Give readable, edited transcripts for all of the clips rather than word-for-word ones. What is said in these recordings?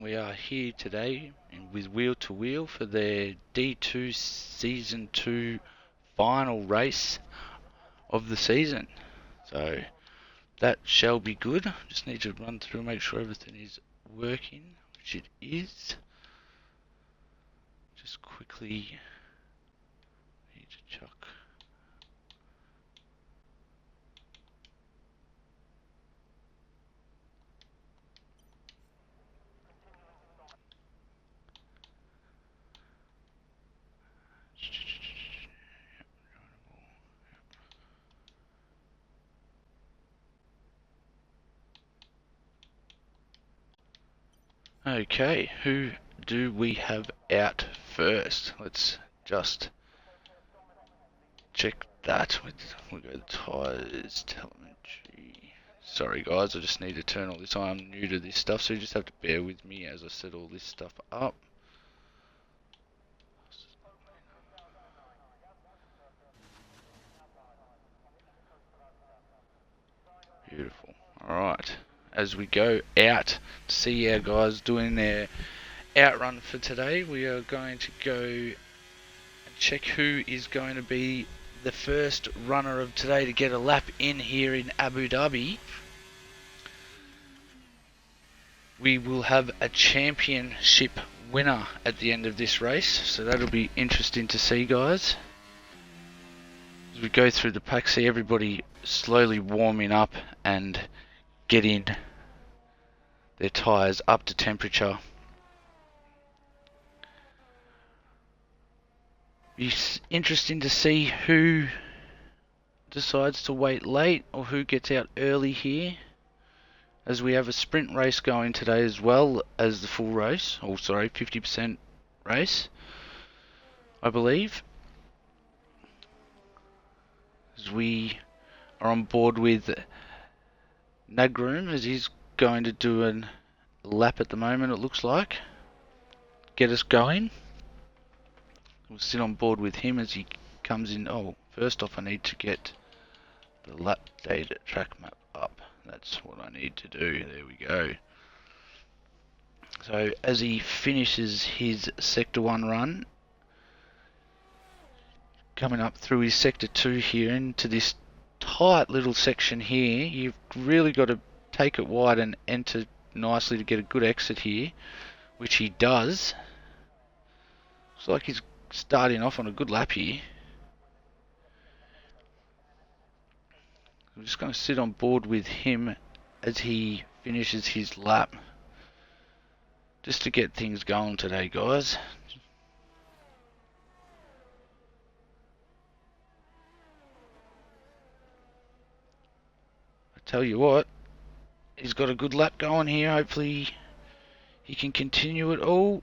We are here today with Wheel to Wheel for their D2 Season 2 final race of the season. So that shall be good. Just need to run through and make sure everything is working, which it is. Just quickly need to chuck. Okay, who do we have out first? Let's just check that. We'll go tyres, telemetry. Sorry guys, I just need to turn all this on. I'm new to this stuff, so you just have to bear with me as I set all this stuff up. Beautiful. Alright, as we go out to see our guys doing their outrun for today, we are going to go and check who is going to be the first runner of today to get a lap in here in Abu Dhabi. We will have a championship winner at the end of this race, so that'll be interesting to see, guys. As we go through the pack, see everybody slowly warming up and getting their tyres up to temperature. It's interesting to see who decides to wait late or who gets out early here, as we have a sprint race going today as well as the full race, or sorry, 50% race, I believe. As we are on board with Nagroom, as he's going to do a lap at the moment, it looks like. Get us going. We'll sit on board with him as he comes in. Oh, first off I need to get the lap data track map up. That's what I need to do. There we go. So as he finishes his Sector 1 run, coming up through his Sector 2 here into this tight little section here, you've really got to take it wide and enter nicely to get a good exit here, which he does. Looks like he's starting off on a good lap here. I'm just going to sit on board with him as he finishes his lap, just to get things going today, guys. I tell you what, he's got a good lap going here. Hopefully he can continue it. Oh,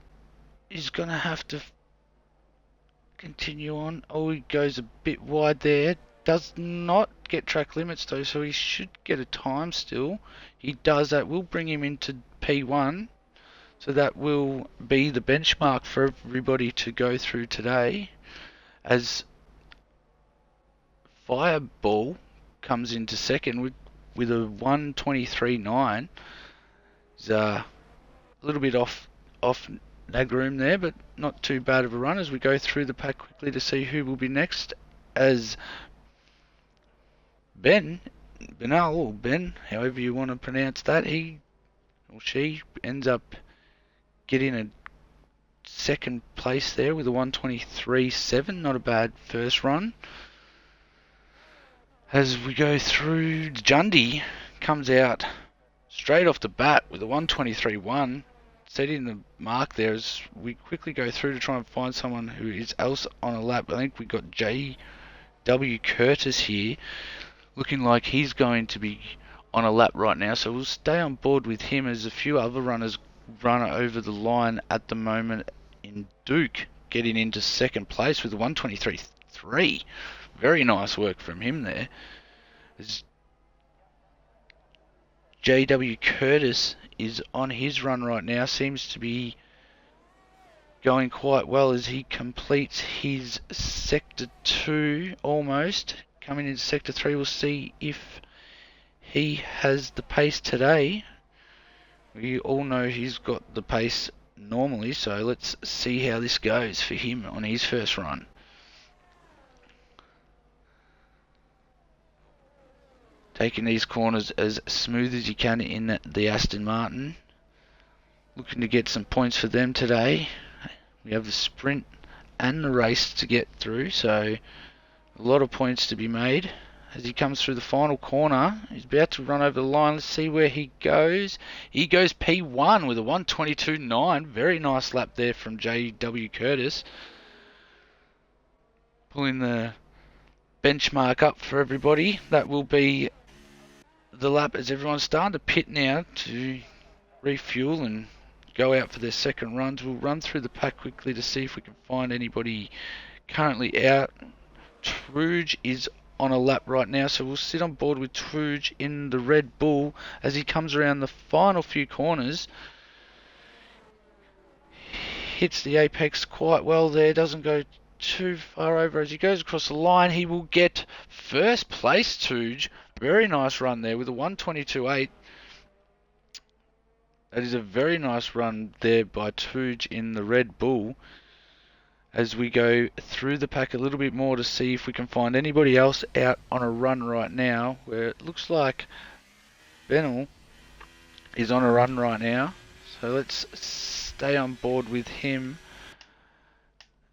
he's going to have to continue on. Oh, he goes a bit wide there. Does not get track limits though, so he should get a time still. He does. That will bring him into P1. So that will be the benchmark for everybody to go through today, as Fireball comes into second with a 1:23.9. He's a little bit off Nagroom there, but not too bad of a run. As we go through the pack quickly to see who will be next, as Ben, or Ben, however you want to pronounce that, he or she ends up getting a second place there with a 1:23.7. Not a bad first run. As we go through, Jundy comes out straight off the bat with a 1:23.1, setting the mark there as we quickly go through to try and find someone who is else on a lap. I think we got J.W. Curtis here, looking like he's going to be on a lap right now, so we'll stay on board with him as a few other runners run over the line at the moment. In Duke getting into second place with a 1:23.3. Very nice work from him there. As J.W. Curtis is on his run right now, seems to be going quite well as he completes his Sector 2 almost. Coming into Sector 3, we'll see if he has the pace today. We all know he's got the pace normally, so let's see how this goes for him on his first run. Taking these corners as smooth as you can in the Aston Martin. Looking to get some points for them today. We have the sprint and the race to get through, so a lot of points to be made. As he comes through the final corner, he's about to run over the line. Let's see where he goes. He goes P1 with a 1:22.9. Very nice lap there from J.W. Curtis. Pulling the benchmark up for everybody. That will be the lap as everyone's starting to pit now to refuel and go out for their second runs. We'll run through the pack quickly to see if we can find anybody currently out. Truge is on a lap right now, so we'll sit on board with Truge in the Red Bull as he comes around the final few corners. Hits the apex quite well there, doesn't go too far over. As he goes across the line, he will get first place. Truge, very nice run there with a 1:22.8. That is a very nice run there by Truge in the Red Bull. As we go through the pack a little bit more to see if we can find anybody else out on a run right now, where it looks like Benel is on a run right now. So let's stay on board with him.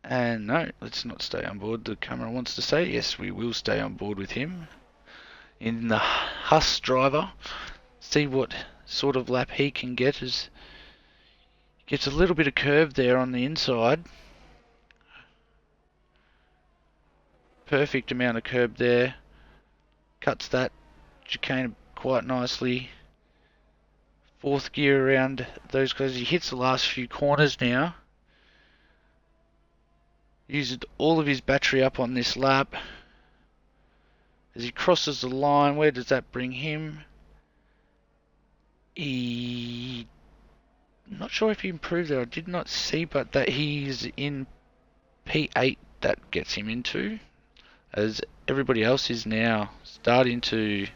And no, let's not stay on board. The camera wants to say yes, we will stay on board with him in the Huss driver. See what sort of lap he can get, as gets a little bit of curve there on the inside. Perfect amount of curb there. Cuts that chicane quite nicely. Fourth gear around those guys. He hits the last few corners now. Used all of his battery up on this lap. As he crosses the line, where does that bring him? I'm not sure if he improved there. I did not see, but that he's in P8 that gets him into. As everybody else is now starting to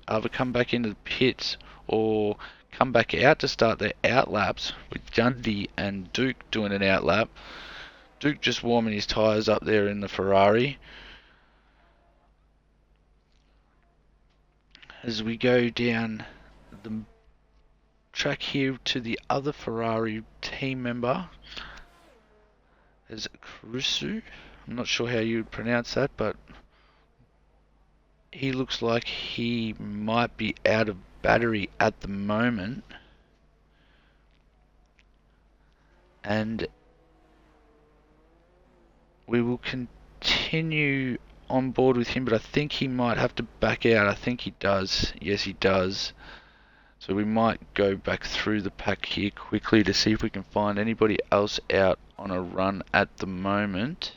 either come back into the pits or come back out to start their out laps, with Jundy and Duke doing an out lap. Duke just warming his tyres up there in the Ferrari. As we go down the track here to the other Ferrari team member, as Caruso. I'm not sure how you would pronounce that, but he looks like he might be out of battery at the moment. And we will continue on board with him, but I think he might have to back out. I think he does. Yes, he does. So we might go back through the pack here quickly to see if we can find anybody else out on a run at the moment.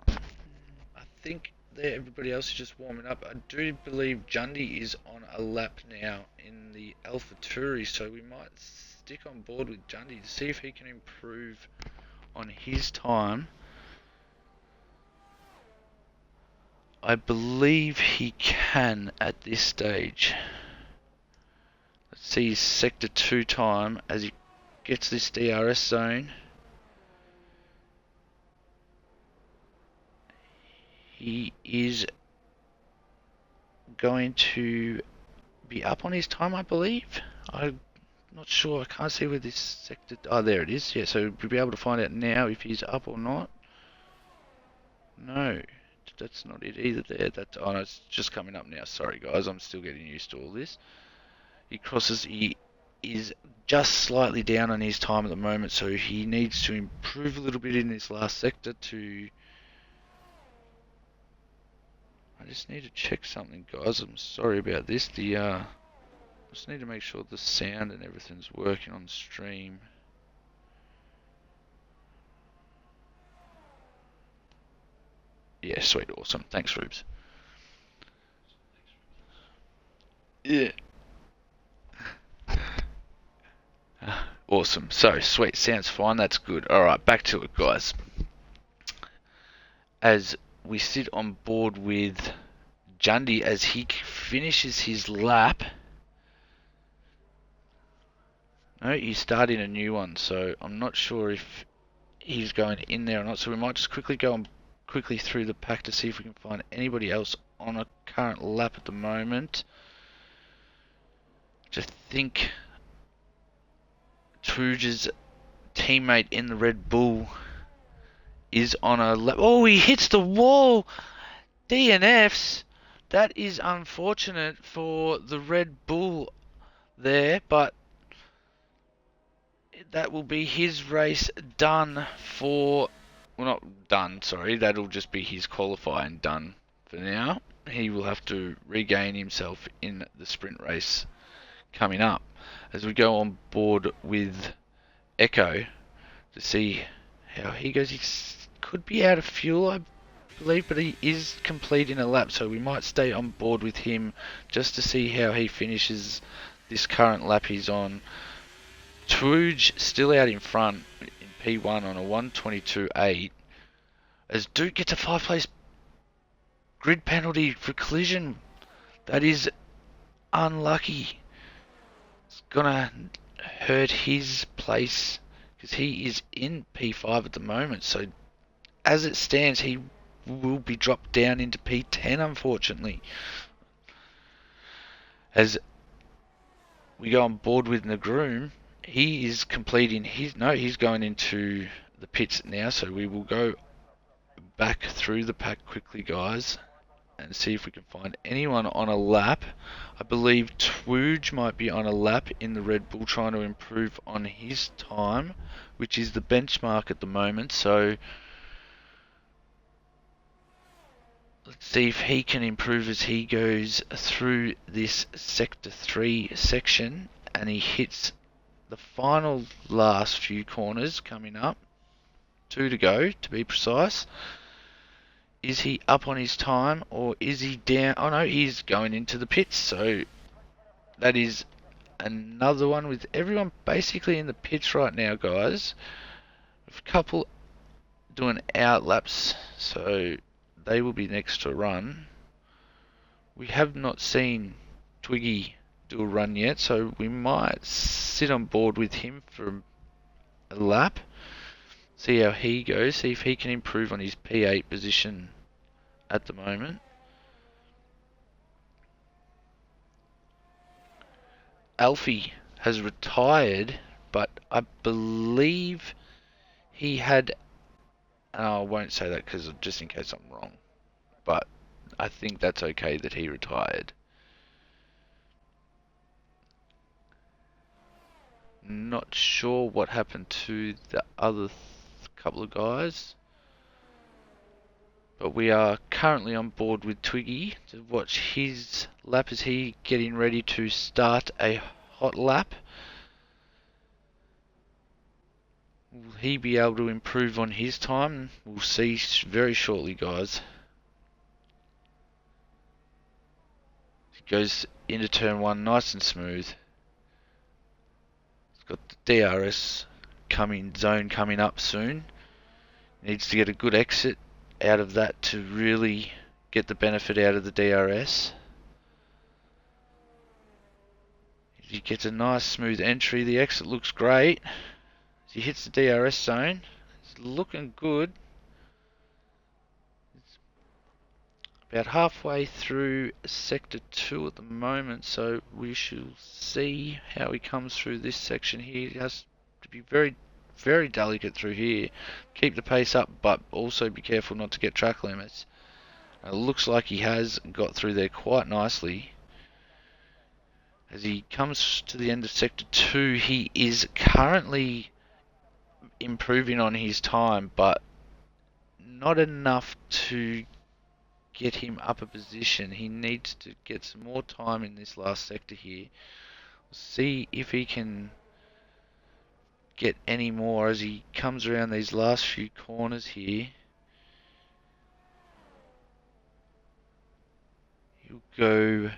I think there everybody else is just warming up. I do believe Jundy is on a lap now in the Alpha Turi, so we might stick on board with Jundy to see if he can improve on his time. I believe he can at this stage. Let's see his Sector 2 time as he gets this DRS zone. He is going to be up on his time, I believe. I'm not sure. I can't see where this sector... Oh, there it is. Yeah, so we'll be able to find out now if he's up or not. No, that's not it either there. Oh, no, it's just coming up now. Sorry, guys. I'm still getting used to all this. He crosses... He is just slightly down on his time at the moment, so he needs to improve a little bit in this last sector to... I just need to check something, guys. I'm sorry about this. I just need to make sure the sound and everything's working on the stream. Yeah, sweet, awesome. Thanks, Rubes. Yeah. Awesome. So, sweet. Sounds fine. That's good. Alright, back to it, guys. As we sit on board with Jundy as he finishes his lap. No, he's starting a new one, so I'm not sure if he's going in there or not. So we might just quickly go on quickly through the pack to see if we can find anybody else on a current lap at the moment. Just think Truge's teammate in the Red Bull is on a lap. Oh, he hits the wall! DNFs. That is unfortunate for the Red Bull there, but that will be his race done for... Well, not done, sorry. That'll just be his qualifying done for now. He will have to regain himself in the sprint race coming up. As we go on board with Echo to see how he goes. He could be out of fuel, I believe, but he is completing a lap, so we might stay on board with him just to see how he finishes this current lap he's on. Truge still out in front in P1 on a 1:22.8 as Duke gets a 5-place grid penalty for collision. That is unlucky. It's gonna hurt his place because he is in P5 at the moment, so as it stands he will be dropped down into P10 unfortunately. As we go on board with Nagroom, he is completing his... No, he's going into the pits now, so we will go back through the pack quickly, guys, and see if we can find anyone on a lap. I believe Twooge might be on a lap in the Red Bull trying to improve on his time, which is the benchmark at the moment, so let's see if he can improve as he goes through this Sector 3 section and he hits the final last few corners coming up. 2 to go, to be precise. Is he up on his time or is he down? Oh no, he's going into the pits, so that is another one with everyone basically in the pits right now, guys. A couple doing out laps, so they will be next to run. We have not seen Twiggy do a run yet, so we might sit on board with him for a lap. See how he goes, see if he can improve on his P8 position at the moment. Alfie has retired, but I believe he had... I won't say that because just in case I'm wrong, but I think that's okay that he retired. Not sure what happened to the other couple of guys, but we are currently on board with Twiggy to watch his lap as he getting ready to start a hot lap. Will he be able to improve on his time? We'll see very shortly, guys. He goes into turn 1 nice and smooth. He's got the DRS zone coming up soon. Needs to get a good exit out of that to really get the benefit out of the DRS. If he gets a nice smooth entry, the exit looks great. As he hits the DRS zone, it's looking good. It's about halfway through Sector 2 at the moment, so we shall see how he comes through this section here. He has to be very, very delicate through here. Keep the pace up, but also be careful not to get track limits. It looks like he has got through there quite nicely. As he comes to the end of Sector 2, he is currently improving on his time, but not enough to get him up a position. He needs to get some more time in this last sector here. See if he can get any more as he comes around these last few corners here. He'll go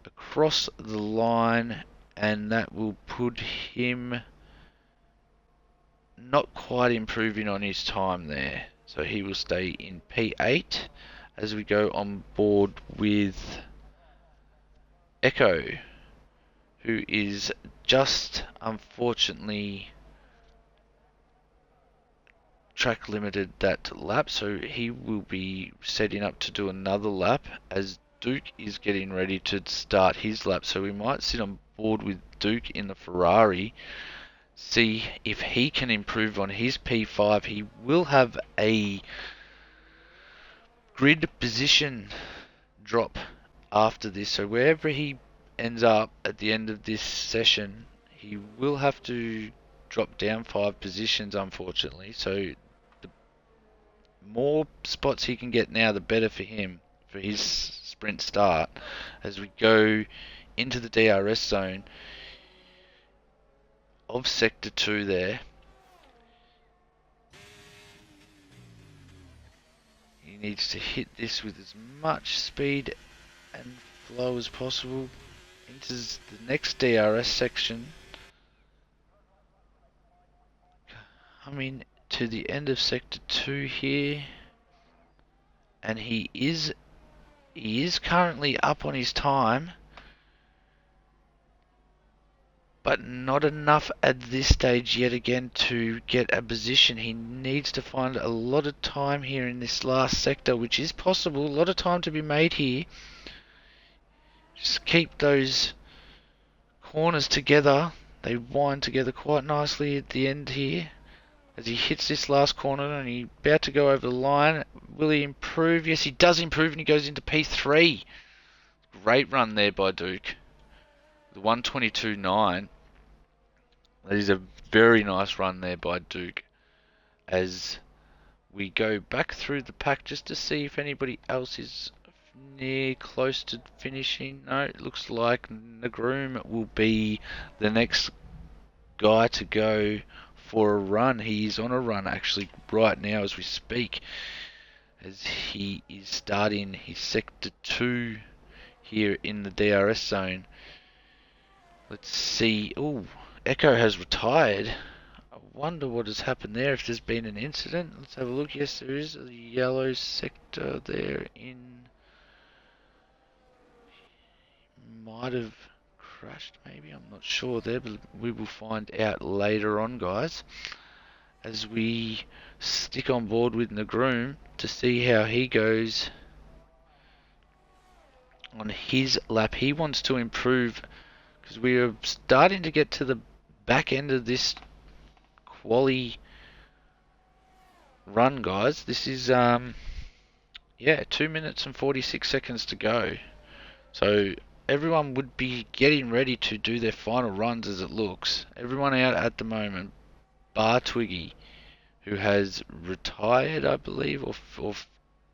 across the line and that will put him not quite improving on his time there. So he will stay in P8 as we go on board with Echo, who is just unfortunately track limited that lap, so he will be setting up to do another lap as Duke is getting ready to start his lap. So we might sit on board with Duke in the Ferrari, see if he can improve on his P5. He will have a grid position drop after this, so wherever he ends up at the end of this session, he will have to drop down 5 positions, unfortunately. So the more spots he can get now, the better for him for his sprint start as we go into the DRS zone of Sector 2 there. He needs to hit this with as much speed and flow as possible into the next DRS section. Coming to the end of Sector 2 here, and he is currently up on his time, but not enough at this stage yet again to get a position. He needs to find a lot of time here in this last sector, which is possible. A lot of time to be made here. Just keep those corners together. They wind together quite nicely at the end here. As he hits this last corner and he's about to go over the line. Will he improve? Yes, he does improve, and he goes into P3. Great run there by Duke. The 122.9. That is a very nice run there by Duke. As we go back through the pack just to see if anybody else is near close to finishing. No, it looks like Nagroom will be the next guy to go for a run. He is on a run actually right now as we speak, as he is starting his Sector 2 here in the DRS zone. Let's see. Oh, Echo has retired. I wonder what has happened there, if there's been an incident. Let's have a look. Yes, there is a yellow sector there in... Might have crashed maybe, I'm not sure there, but we will find out later on, guys, as we stick on board with Nagroom to see how he goes on his lap. He wants to improve because we are starting to get to the back end of this quali run, guys. This is 2 minutes and 46 seconds to go, so everyone would be getting ready to do their final runs as it looks. Everyone out at the moment, bar Twiggy, who has retired, I believe, or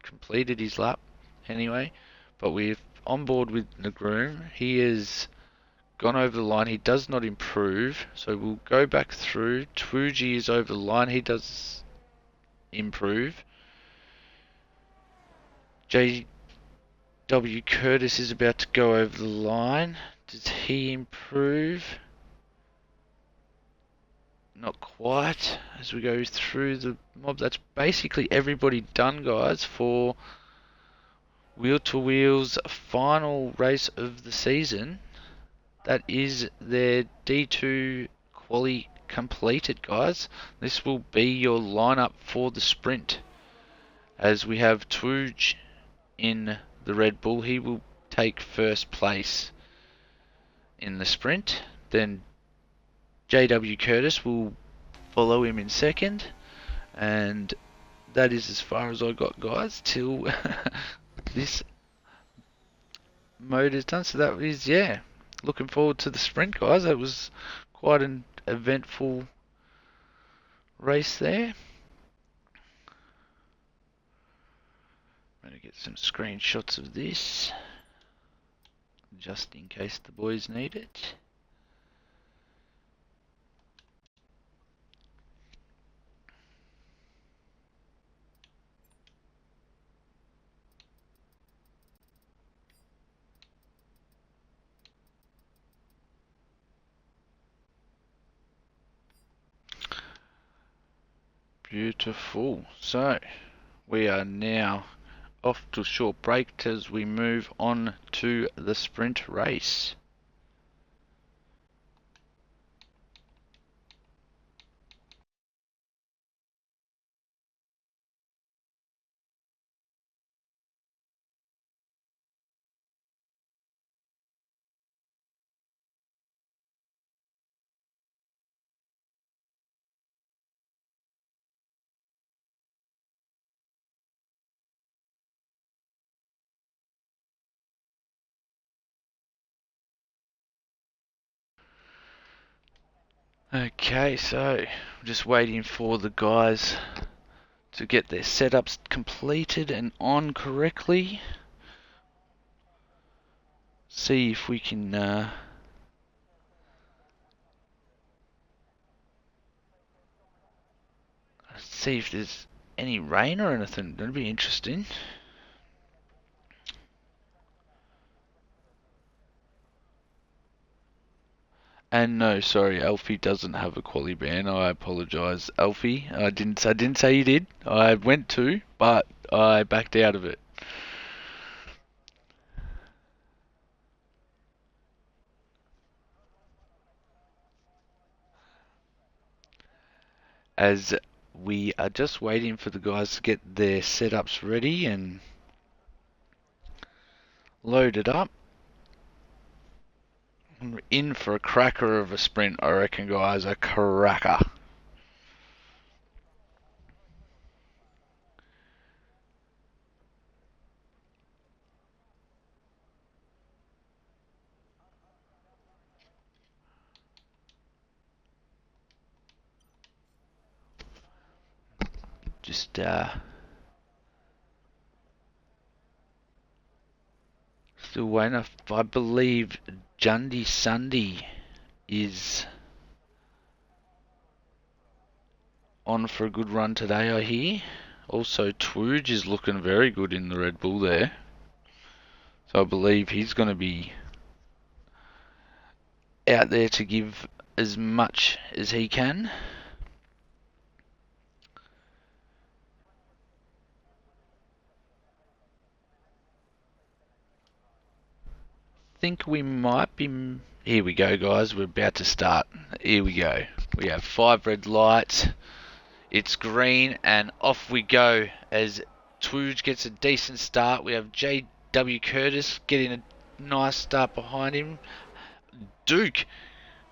completed his lap anyway. But we're on board with Nagroom. He has gone over the line. He does not improve, so we'll go back through. Twuji is over the line. He does improve. W. Curtis is about to go over the line. Does he improve? Not quite. As we go through the mob, that's basically everybody done, guys, for Wheel to Wheel's final race of the season. That is their D2 quali completed, guys. This will be your lineup for the sprint. As we have Twuj in the Red Bull, he will take first place in the sprint. Then JW Curtis will follow him in second, and that is as far as I got, guys, till this mode is done. So that is, looking forward to the sprint, guys. That was quite an eventful race there. I'm going to get some screenshots of this just in case the boys need it. Beautiful. So, we are now off to a short break as we move on to the sprint race. Okay, so I'm just waiting for the guys to get their setups completed and on correctly. See if we can see if there's any rain or anything. That'd be interesting. And no, sorry, Alfie doesn't have a quali ban. I apologise, Alfie. I didn't say you did. I went to, but I backed out of it. As we are just waiting for the guys to get their setups ready and loaded up. We're in for a cracker of a sprint, I reckon, guys. A cracker. Just still waiting. I believe Jundy Sunday is on for a good run today, I hear. Also, Twooge is looking very good in the Red Bull there. So I believe he's going to be out there to give as much as he can. Think we might be... Here we go, guys. We're about to start. Here we go. We have 5 red lights. It's green, and off we go as Twooge gets a decent start. We have J.W. Curtis getting a nice start behind him. Duke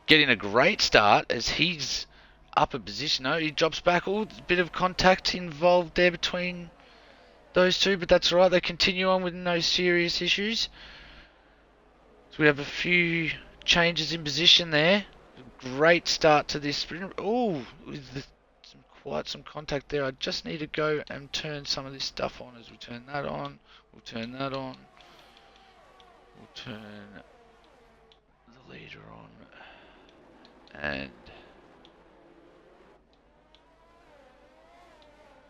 getting a great start as he's up a position. No, he drops back. Oh, a bit of contact involved there between those two, but that's all right. They continue on with no serious issues. So we have a few changes in position there. Great start to this sprint. Oh, with quite some contact there. I just need to go and turn some of this stuff on. As we turn that on, we'll turn that on. We'll turn the leader on. And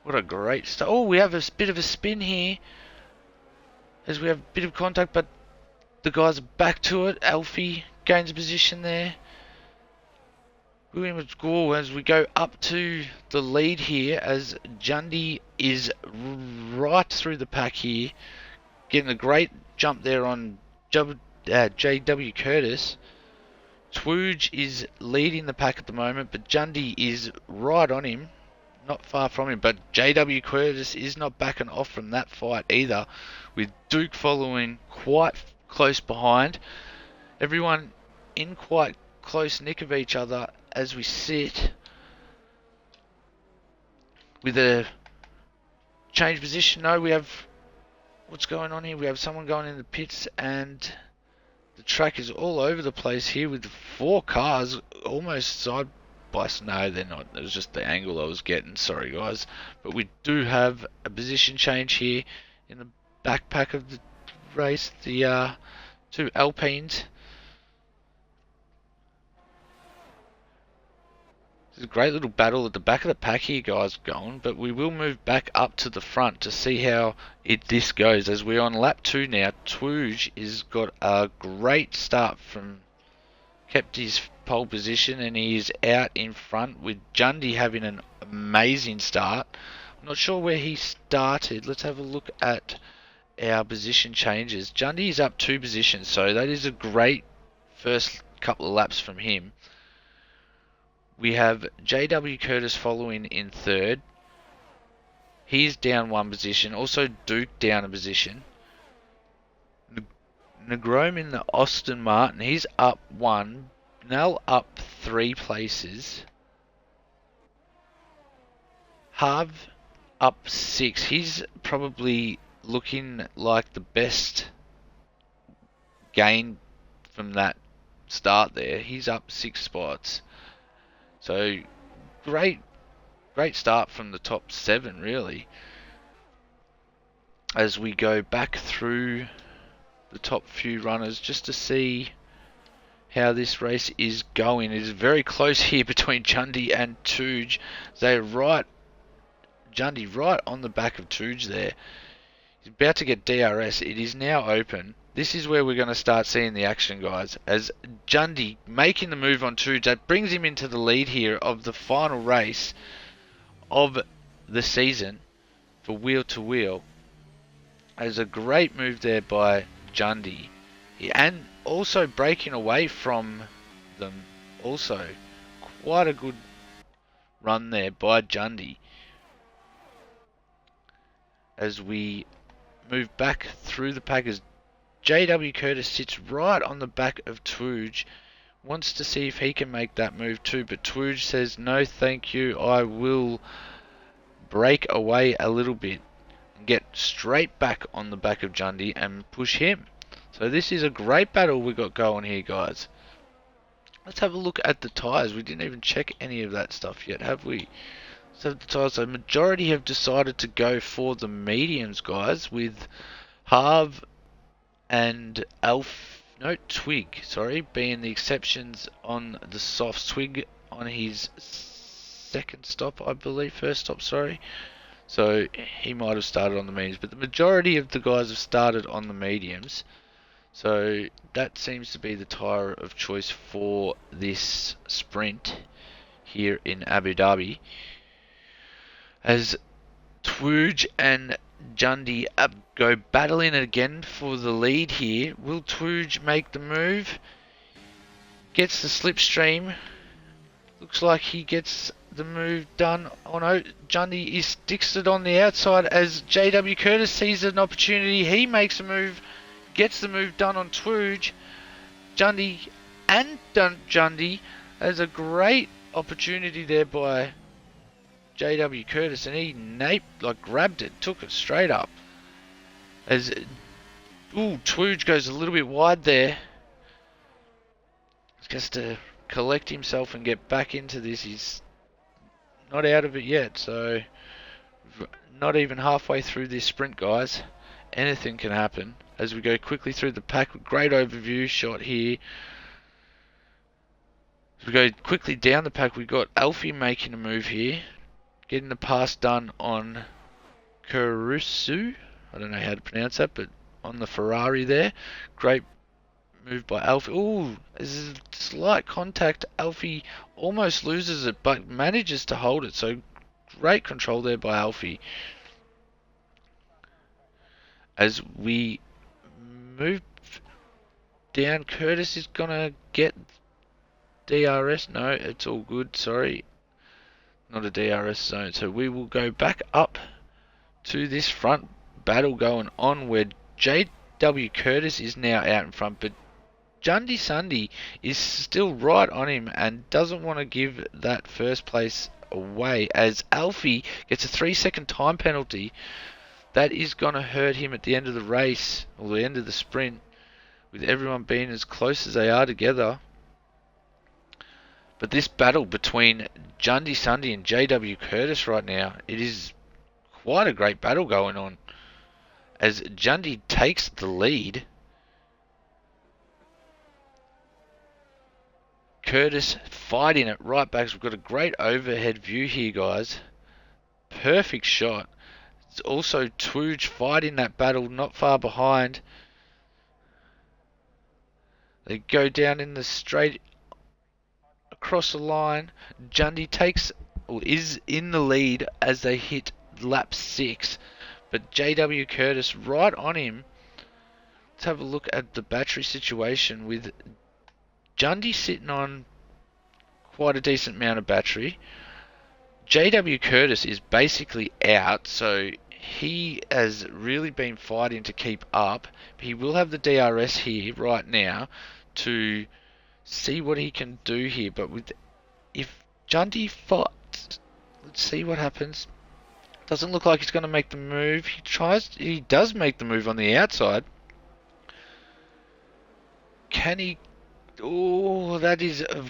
what a great start. Oh, we have a bit of a spin here. As we have a bit of contact, but the guys are back to it. Alfie gains a position there. William Gore as we go up to the lead here as Jundy is right through the pack here. Getting a great jump there on J.W. Curtis. Twooge is leading the pack at the moment, but Jundy is right on him. Not far from him, but J.W. Curtis is not backing off from that fight either, with Duke following quite close behind. Everyone in quite close nick of each other as we sit with a change position. No, we have what's going on here. We have someone going in the pits, and the track is all over the place here with 4 cars almost side by. No, they're not. It was just the angle I was getting. Sorry, guys. But we do have a position change here in the backpack of the race. The 2 Alpines. There's a great little battle at the back of the pack here, guys, going, but we will move back up to the front to see how this goes. As we're on lap 2 now, Twooge has got a great start from, kept his pole position, and he is out in front with Jundy having an amazing start. I'm not sure where he started. Let's have a look at our position changes. Jundy is up 2 positions, so that is a great first couple of laps from him. We have JW Curtis following in 3rd. He's down 1 position. Also Duke down a position. Negrom in the Austin Martin, he's up 1. Nell up 3 places. Harv up 6. He's probably looking like the best gain from that start there. He's up 6 spots. So great start from the top 7 really. As we go back through the top few runners just to see how this race is going. It is very close here between Jundy and Tuj. They're Jundy right on the back of Tuj there. He's about to get DRS. It is now open. This is where we're going to start seeing the action, guys. As Jundy making the move on Tuj, that brings him into the lead here of the final race of the season for wheel to wheel. As a great move there by Jundy, and also breaking away from them. Also, quite a good run there by Jundy. As we move back through the pack, as JW Curtis sits right on the back of Twooge, wants to see if he can make that move too, but Twooge says no thank you, I will break away a little bit and get straight back on the back of Jundy and push him. So this is a great battle we got going here, guys. Let's have a look at the tyres. We didn't even check any of that stuff yet, have we? So the tyres, the majority have decided to go for the mediums, guys, with Harv and Twig, being the exceptions on the softs. Twig on his second stop, I believe, first stop, sorry. So he might have started on the mediums, but the majority of the guys have started on the mediums. So that seems to be the tyre of choice for this sprint here in Abu Dhabi. As Twooge and Jundy go battling again for the lead here. Will Twooge make the move? Gets the slipstream. Looks like he gets the move done. Oh no, Jundy sticks it on the outside as JW Curtis sees an opportunity. He makes a move, gets the move done on Twooge. Jundy and Jundy. There's a great opportunity there by JW Curtis, and he grabbed it, took it straight up. As Twooge goes a little bit wide there. Just to collect himself and get back into this. He's not out of it yet, so not even halfway through this sprint, guys. Anything can happen. As we go quickly through the pack, great overview shot here. As we go quickly down the pack, we've got Alfie making a move here. Getting the pass done on Caruso. I don't know how to pronounce that, but on the Ferrari there. Great move by Alfie. Ooh, there's a slight contact. Alfie almost loses it, but manages to hold it. So great control there by Alfie. As we move down, Curtis is going to get DRS. No, it's all good. Sorry. Not a DRS zone. So we will go back up to this front battle going on where JW Curtis is now out in front, but Jundy Sunday is still right on him and doesn't want to give that first place away, as Alfie gets a 3-second time penalty. That is going to hurt him at the end of the race, or the end of the sprint, with everyone being as close as they are together. But this battle between Jundy Sunday and JW Curtis right now, it is quite a great battle going on. As Jundy takes the lead, Curtis fighting it right back. So we've got a great overhead view here, guys. Perfect shot. It's also Twooge fighting that battle not far behind. They go down in the straight across the line. Jundy takes, or is in the lead as they hit lap 6. But JW Curtis right on him. Let's have a look at the battery situation with Jundy sitting on quite a decent amount of battery. JW Curtis is basically out, so he has really been fighting to keep up. He will have the DRS here right now to see what he can do here. But if Jundy fights, let's see what happens. Doesn't look like he's going to make the move. He does make the move on the outside. Can he? Oh, that is a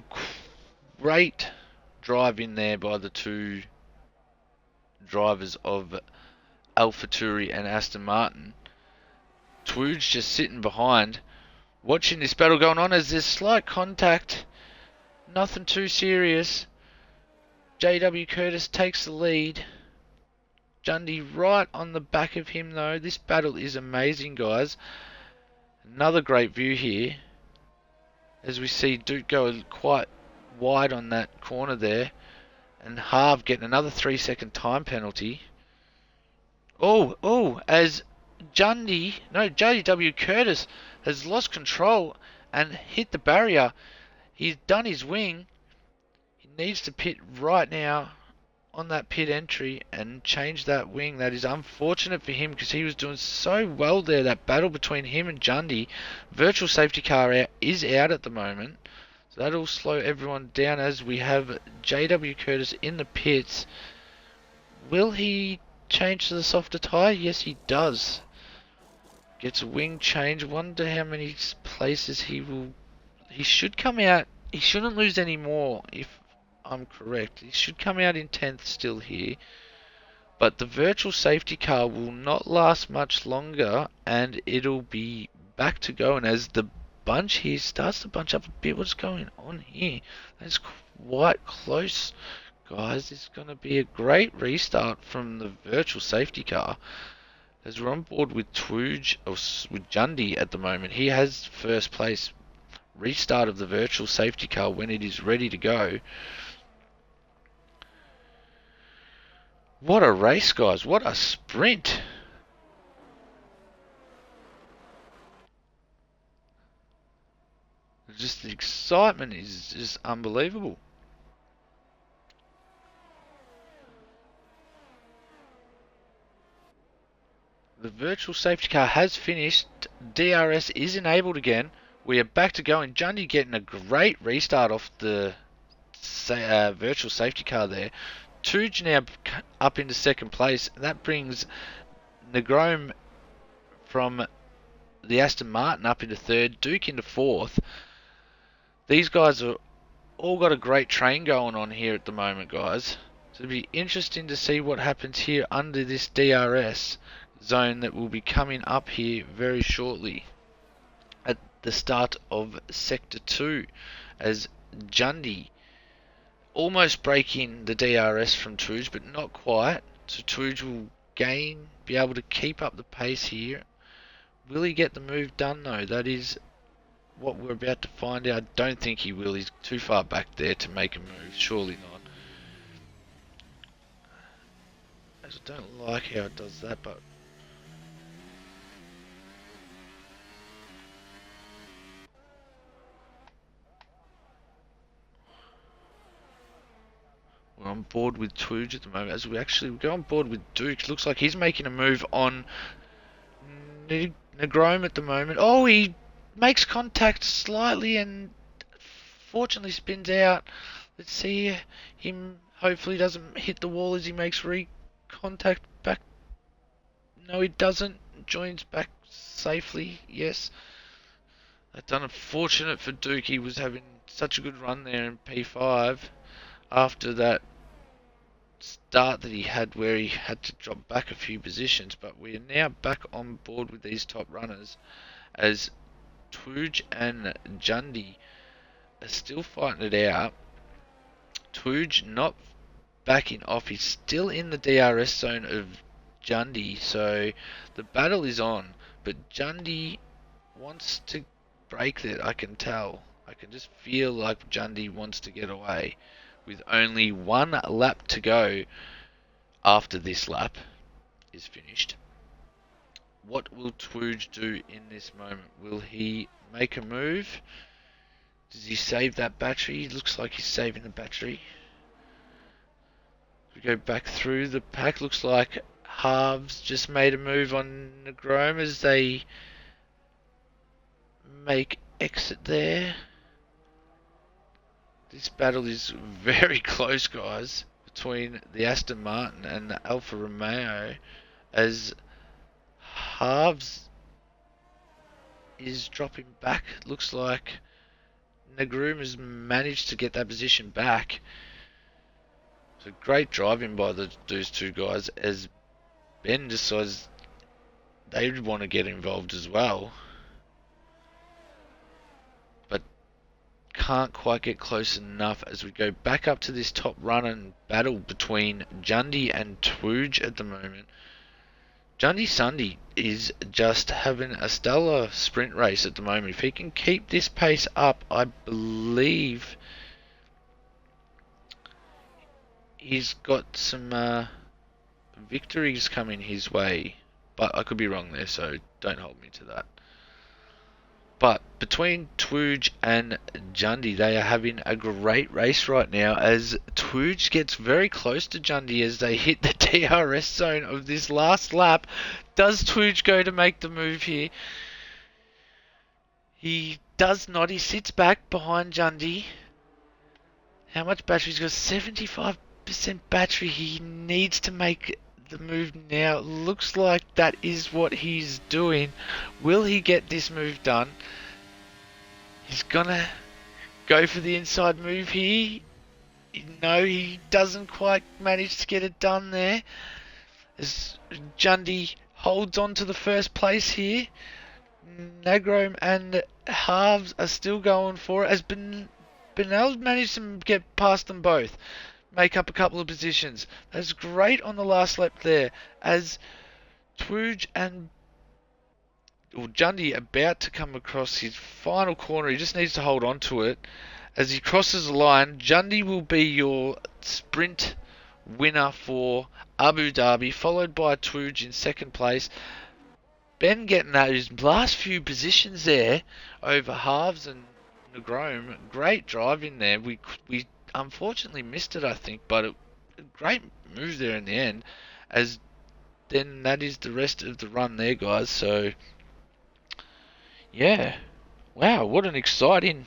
great drive in there by the two drivers of AlphaTauri and Aston Martin. Twooge just sitting behind, watching this battle going on as there's slight contact. Nothing too serious. JW Curtis takes the lead. Jundy right on the back of him though. This battle is amazing, guys. Another great view here as we see Duke go quite wide on that corner there, and Harv getting another 3-second time penalty. As JW Curtis has lost control and hit the barrier. He's done his wing. He needs to pit right now on that pit entry and change that wing. That is unfortunate for him because he was doing so well there. That battle between him and Jundy. Virtual safety car is out at the moment, so that'll slow everyone down as we have JW Curtis in the pits. Will he change to the softer tyre? Yes, he does. Gets a wing change. Wonder how many places he will. He should come out. He shouldn't lose any more if I'm correct. He should come out in 10th still here. But the virtual safety car will not last much longer and it'll be back to going as the bunch here starts to bunch up a bit. What's going on here? That's quite close, guys. It's going to be a great restart from the virtual safety car. As we're on board with Twooge, or with Jundy at the moment, he has first place. Restart of the virtual safety car when it is ready to go. What a race, guys. What a sprint. Just the excitement is just unbelievable. The virtual safety car has finished. DRS is enabled again. We are back to going. Jundy getting a great restart off the virtual safety car there. Tooge now up into second place. That brings Negrome from the Aston Martin up into third. Duke into fourth. These guys are all got a great train going on here at the moment, guys. So it'll be interesting to see what happens here under this DRS zone that will be coming up here very shortly at the start of Sector 2 as Jundy almost breaking the DRS from Tooge, but not quite. So Tooge will be able to keep up the pace here. Will he get the move done though? That is what we're about to find out. I don't think he will. He's too far back there to make a move. Surely not. I don't like how it does that, but we're on board with Tooge at the moment. As we go on board with Duke, looks like he's making a move on Negrome at the moment. Oh, he makes contact slightly and fortunately spins out. Let's see him. Hopefully doesn't hit the wall as he makes contact back. No, he doesn't. Joins back safely. Yes. That's unfortunate for Duke. He was having such a good run there in P5 after that start that he had where he had to drop back a few positions. But we are now back on board with these top runners as Twooge and Jundy are still fighting it out. Twooge not backing off. He's still in the DRS zone of Jundy, so the battle is on. But Jundy wants to break that, I can tell. I can just feel like Jundy wants to get away. With only one lap to go after this lap is finished. What will Twooge do in this moment? Will he make a move? Does he save that battery? Looks like he's saving the battery. We go back through the pack. Looks like Halves just made a move on Negrom as they make exit there. This battle is very close, guys, between the Aston Martin and the Alfa Romeo, as Halves is dropping back. Looks like Negrum has managed to get that position back. So great driving by those two guys, as Ben decides they would want to get involved as well, but can't quite get close enough as we go back up to this top run and battle between Jundy and Twooge at the moment. Jundy Sunday is just having a stellar sprint race at the moment. If he can keep this pace up, I believe he's got some victories coming his way. But I could be wrong there, so don't hold me to that. But between Twooge and Jundy, they are having a great race right now, as Twooge gets very close to Jundy as they hit the DRS zone of this last lap. Does Twooge go to make the move here? He does not. He sits back behind Jundy. How much battery? He's got 75% battery. He needs to make the move now. Looks like that is what he's doing. Will he get this move done? He's gonna go for the inside move here. No, he doesn't quite manage to get it done there, as Jundy holds on to the first place here. Negrom and Halves are still going for it, as Benel's managed to get past them both, make up a couple of positions. That's great on the last lap there, as Twooge and Jundy about to come across his final corner. He just needs to hold on to it. As he crosses the line, Jundy will be your sprint winner for Abu Dhabi, followed by Twooge in second place. Ben getting those last few positions there over Halves and Negrom. Great driving there. We unfortunately missed it, I think, but a great move there in the end, as then that is the rest of the run there, guys. So yeah, wow, what an exciting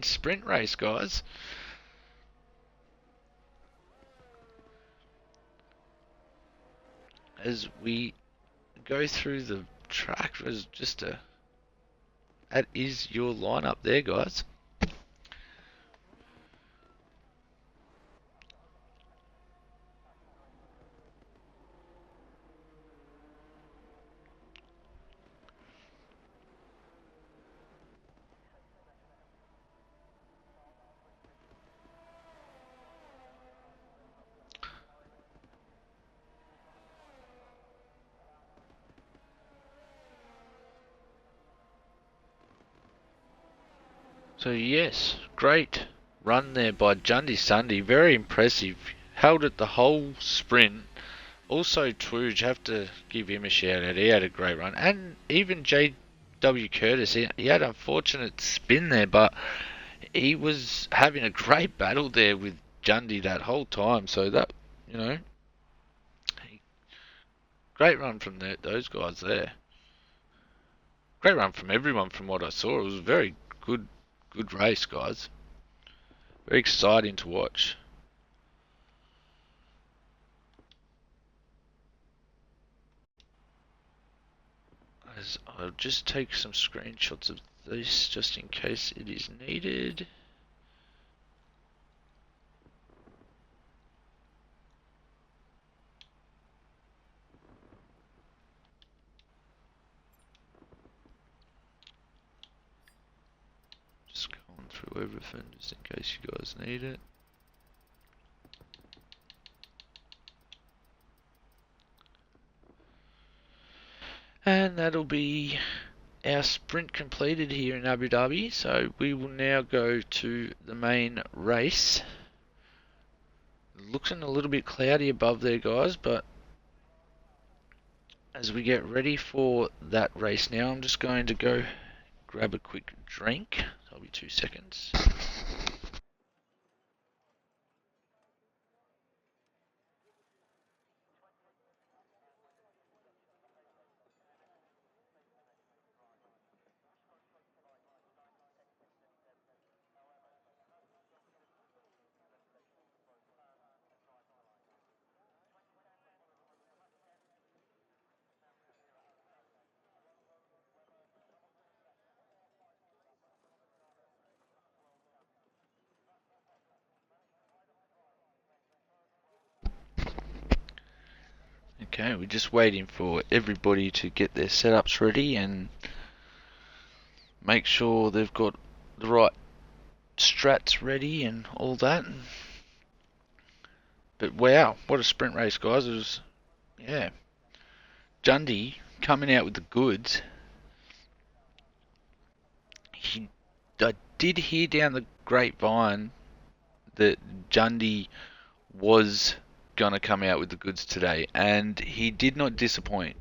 sprint race, guys. As we go through the track, as just that is your lineup there, guys. So yes, great run there by Jundy Sunday. Very impressive. Held it the whole sprint. Also, Twooge, have to give him a shout out. He had a great run. And even J.W. Curtis, he had a fortunate spin there, but he was having a great battle there with Jundy that whole time. So that, great run from those guys there. Great run from everyone from what I saw. It was a very good race, guys. Very exciting to watch. As I'll just take some screenshots of this just in case it is needed. Just going through everything just in case you guys need it. And that'll be our sprint completed here in Abu Dhabi, so we will now go to the main race. Looking a little bit cloudy above there, guys, but as we get ready for that race now, I'm just going to go grab a quick drink. That'll be 2 seconds. Okay, we're just waiting for everybody to get their setups ready and make sure they've got the right strats ready and all that. But wow, what a sprint race, guys. It was, yeah. Jundy coming out with the goods. I did hear down the grapevine that Jundy was going to come out with the goods today, and he did not disappoint.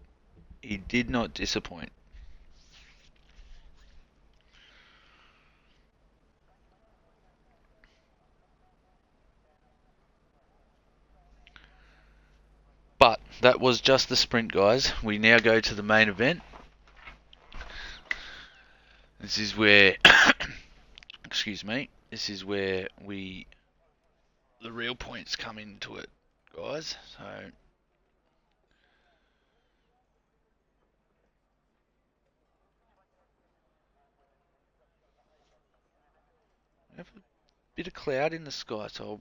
He did not disappoint. But that was just the sprint, guys. We now go to the main event. This is where, excuse me, this is where the real points come into it, guys. So, we have a bit of cloud in the sky, so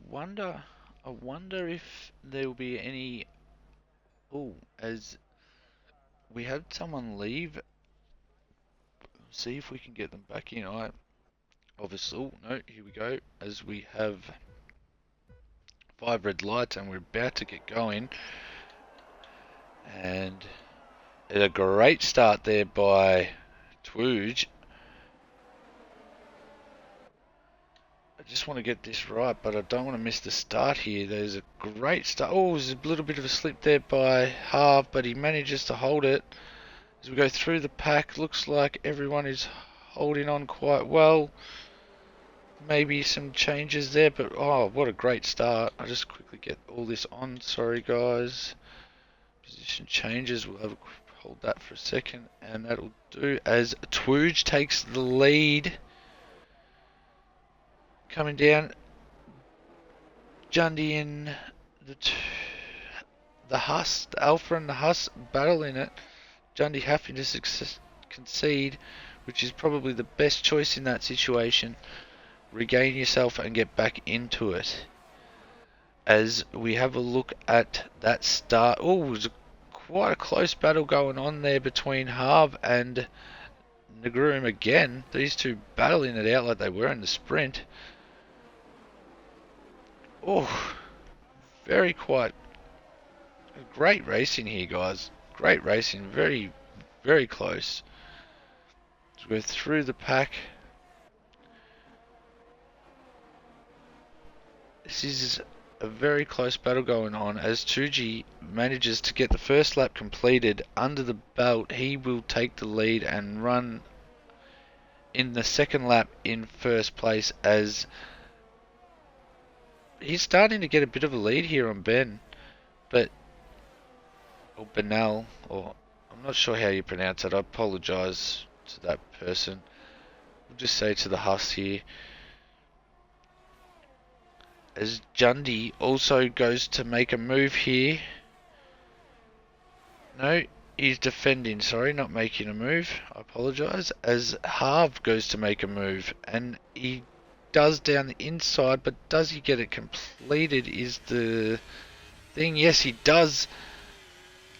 I wonder if there will be any. Oh, as we had someone leave. See if we can get them back in. Obviously, oh no, here we go. As we have 5 red lights and we're about to get going. And a great start there by W2W. I just want to get this right, but I don't want to miss the start here. There's a great start. Oh, there's a little bit of a slip there by Harv, but he manages to hold it. As we go through the pack, looks like everyone is holding on quite well. Maybe some changes there, but oh, what a great start. I'll just quickly get all this on. Sorry, guys. Position changes. We'll hold that for a second, and that'll do as W2W takes the lead. Coming down, Jundy and the Huss, the Alpha and the Huss battling it. Jundy having to concede, which is probably the best choice in that situation. Regain yourself and get back into it. As we have a look at that start, oh, it was quite a close battle going on there between Harv and Nagruim again. These two battling it out like they were in the sprint. Oh, very quite great racing here, guys. Great racing, very, very close. As we go through the pack. This is a very close battle going on as W2W manages to get the first lap completed under the belt. He will take the lead and run in the second lap in first place as he's starting to get a bit of a lead here on Ben, or Benal, or I'm not sure how you pronounce it. I apologise to that person. We'll just say to the Huss here. As Jundy also goes to make a move here. No, he's defending, sorry, not making a move. I apologise. As Harv goes to make a move, and he does down the inside, but does he get it completed is the thing. Yes, he does.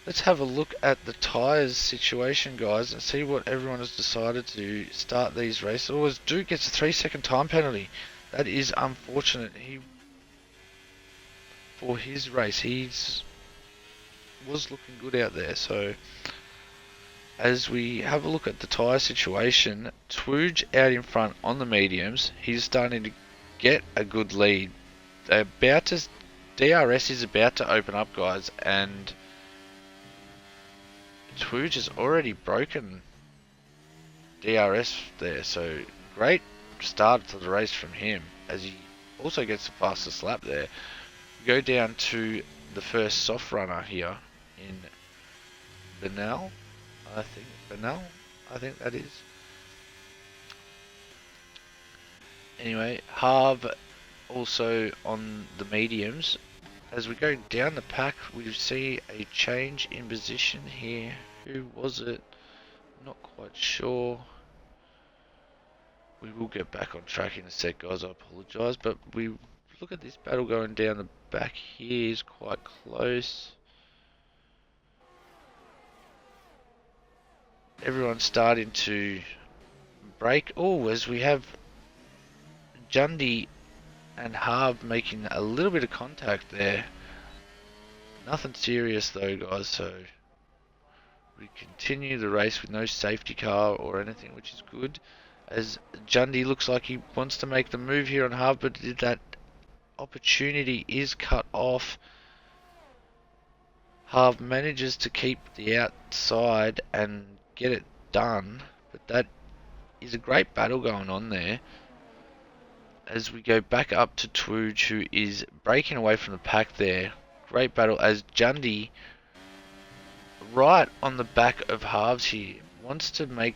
Let's have a look at the tyres situation, guys, and see what everyone has decided to start these races. Oh, as Duke gets a 3-second time penalty. That is unfortunate. For his race, was looking good out there, so as we have a look at the tyre situation, Twooge out in front on the mediums. He's starting to get a good lead. DRS is about to open up, guys, and Twooge has already broken DRS there, so great start to the race from him, as he also gets the fastest lap there. We go down to the first soft runner here in Benal, I think that is. Anyway, Harv also on the mediums. As we go down the pack, we see a change in position here. Who was it? Not quite sure. We will get back on track in a sec, guys. I apologise, but we look at this battle going down the back here is quite close. Everyone's starting to break. Oh, as we have Jundy and Harv making a little bit of contact there. Nothing serious though, guys, so we continue the race with no safety car or anything, which is good. As Jundy looks like he wants to make the move here on Harv, but that opportunity is cut off. Harv manages to keep the outside and get it done, but that is a great battle going on there. As we go back up to Twooge, who is breaking away from the pack there. Great battle as Jundy, right on the back of Harv's here, wants to get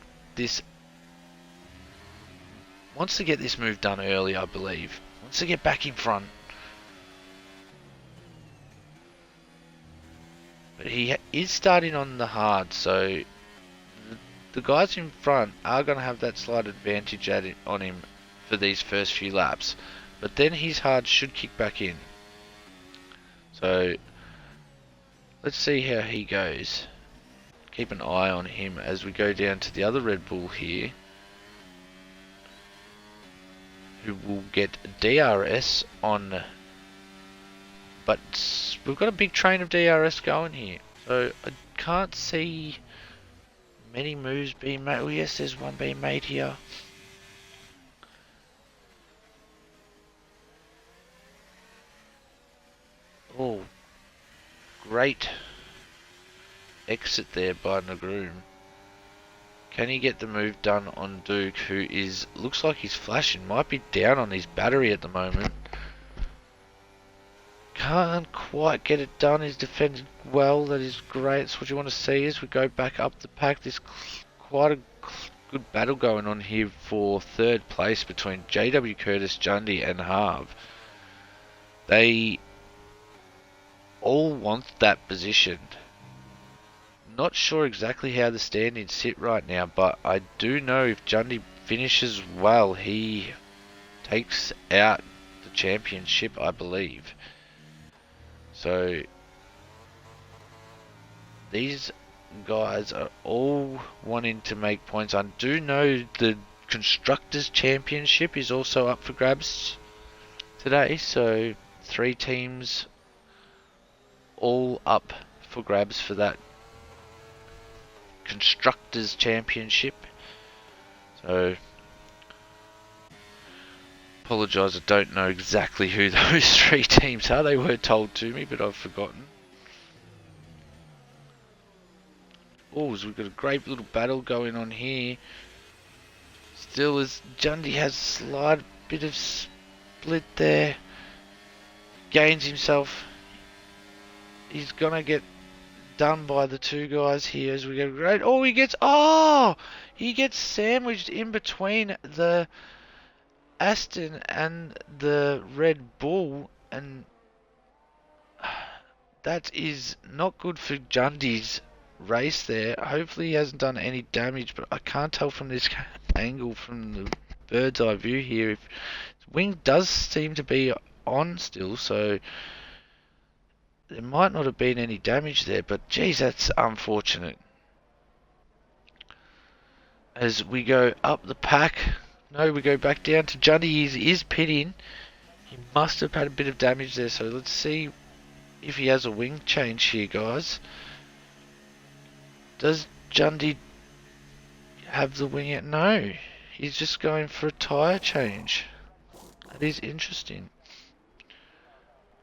this move done early, I believe. Wants to get back in front. But he is starting on the hard, so the guys in front are going to have that slight advantage on him for these first few laps. But then his hard should kick back in. So let's see how he goes. Keep an eye on him as we go down to the other Red Bull here, who will get DRS on, but we've got a big train of DRS going here, so I can't see many moves being made. Oh yes, there's one being made here. Oh, great exit there by Nagroom. Can he get the move done on Duke, who looks like he's flashing, might be down on his battery at the moment. Can't quite get it done. He's defended well. That is great. That's what you want to see as we go back up the pack. There's quite a good battle going on here for third place between JW Curtis, Jundy and Harv. They all want that position. Not sure exactly how the standings sit right now, but I do know if Jundy finishes well, he takes out the championship, I believe. So these guys are all wanting to make points. I do know the Constructors' Championship is also up for grabs today, so 3 teams all up for grabs for that Constructors' Championship. So apologise, I don't know exactly who those 3 teams are. They were told to me, but I've forgotten. Oh, so we've got a great little battle going on here. Still, as Jundy has a slight bit of split there. Gains himself. He's gonna get done by the 2 guys here as we go great. Oh, he gets sandwiched in between the Aston and the Red Bull, and that is not good for Jundy's race there. Hopefully he hasn't done any damage, but I can't tell from this angle from the bird's eye view here. If wing does seem to be on still, so there might not have been any damage there, but geez, that's unfortunate. As we go up the pack, no, we go back down to Jundy. He is pitting. He must have had a bit of damage there, so let's see if he has a wing change here, guys. Does Jundy have the wing out? No, he's just going for a tyre change. That is interesting.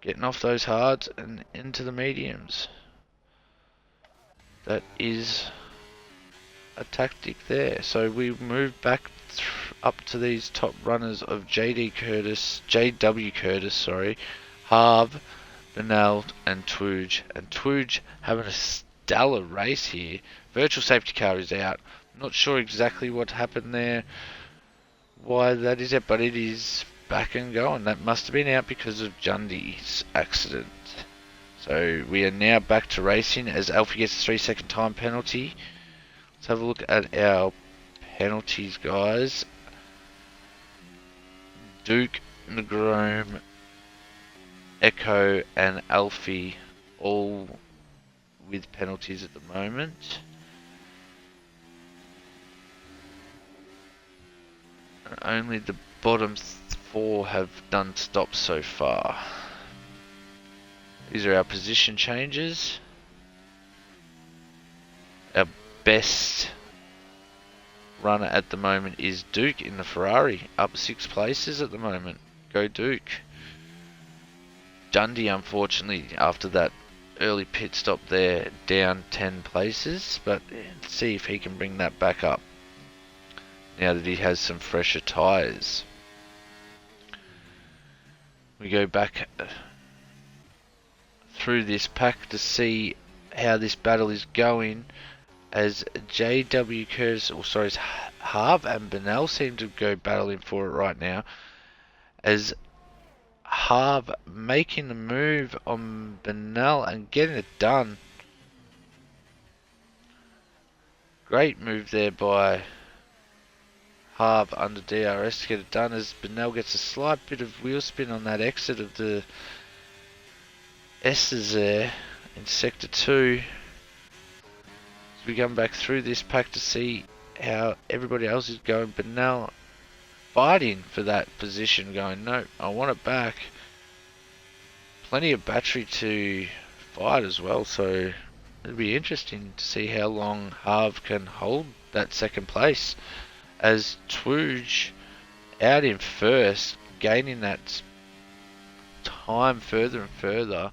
Getting off those hards and into the mediums. That is a tactic there. So we move back up to these top runners of JW Curtis, sorry, Harv, Benald and Twooge. And Twooge having a stellar race here. Virtual safety car is out. Not sure exactly what happened there, why that is it, but it is back and going. That must have been out because of Jundy's accident. So we are now back to racing as Alfie gets a 3-second time penalty. Let's have a look at our penalties, guys. Duke, Negrome, Echo and Alfie all with penalties at the moment. And only the bottom 4 have done stops so far. These are our position changes. Our best runner at the moment is Duke in the Ferrari, up 6 places at the moment. Go Duke. Dundee, unfortunately, after that early pit stop there, down 10 places, but let's see if he can bring that back up now that he has some fresher tyres. We go back through this pack to see how this battle is going, as JW Curtis, Harv and Benell seem to go battling for it right now, as Harv making the move on Benell and getting it done. Great move there by Harv under DRS to get it done, as Benell gets a slight bit of wheel spin on that exit of the S's there in Sector 2. As we come back through this pack to see how everybody else is going, Benell fighting for that position, going, no, I want it back. Plenty of battery to fight as well, so it'll be interesting to see how long Harv can hold that second place, as Twooge out in first, gaining that time further and further.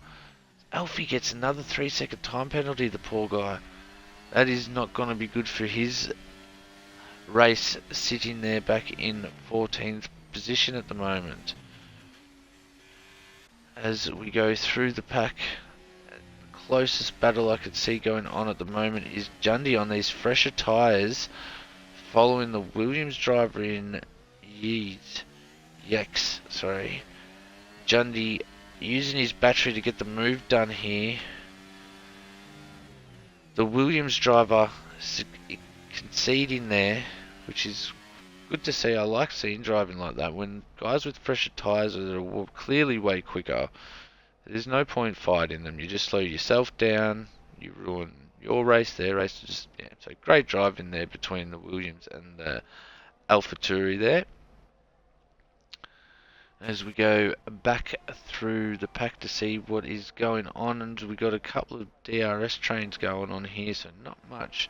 Alfie gets another 3-second time penalty, the poor guy. That is not going to be good for his race, sitting there back in 14th position at the moment. As we go through the pack, the closest battle I could see going on at the moment is Jundy on these fresher tyres, following the Williams driver in Jundy using his battery to get the move done here. The Williams driver conceding there, which is good to see. I like seeing driving like that. When guys with fresher tyres are clearly way quicker, there's no point fighting them. You just slow yourself down, you ruin your race, their race. So great driving there between the Williams and the AlphaTauri there. As we go back through the pack to see what is going on, and we got a couple of DRS trains going on here, so not much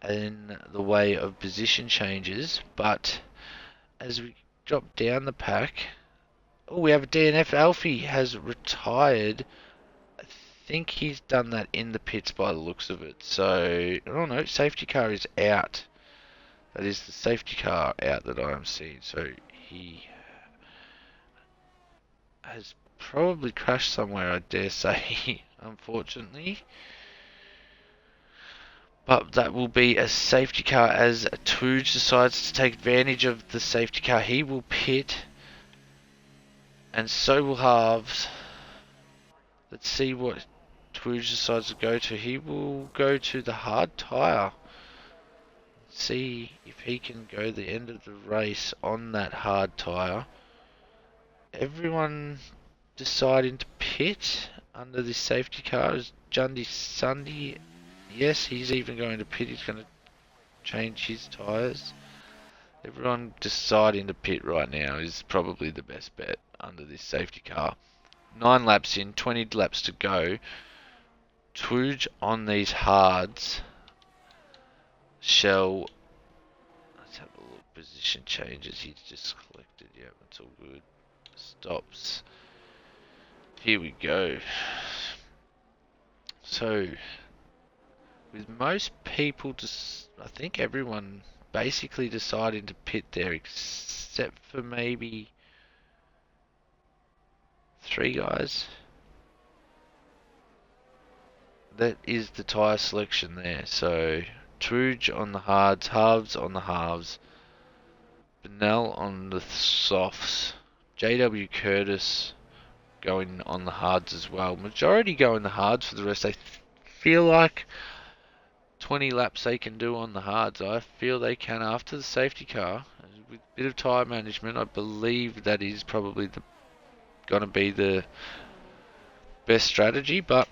in the way of position changes. But as we drop down the pack, we have a DNF. Alfie has retired. I think he's done that in the pits by the looks of it. So, oh no, safety car is out. That is the safety car out that I am seeing. So he has probably crashed somewhere, I dare say, unfortunately. But that will be a safety car, as Twooge decides to take advantage of the safety car. He will pit, and so will Harves. Let's see what Twooge decides to go to. He will go to the hard tyre. See if he can go the end of the race on that hard tyre. Everyone deciding to pit under this safety car is Jundy Sunday. Yes, he's even going to pit. He's going to change his tyres. Everyone deciding to pit right now is probably the best bet under this safety car. 9 laps in, 20 laps to go. Twooge on these hards shall position changes. He's just collected. Yep, it's all good. Stops. Here we go. So, with most people, just I think everyone basically deciding to pit there, except for maybe 3 guys. That is the tyre selection there. So, Truge on the hards, halves on the halves, Benell on the softs, JW Curtis going on the hards as well. Majority go in the hards for the rest. I feel like 20 laps they can do on the hards. I feel they can after the safety car. With a bit of tyre management, I believe that is probably going to be the best strategy, but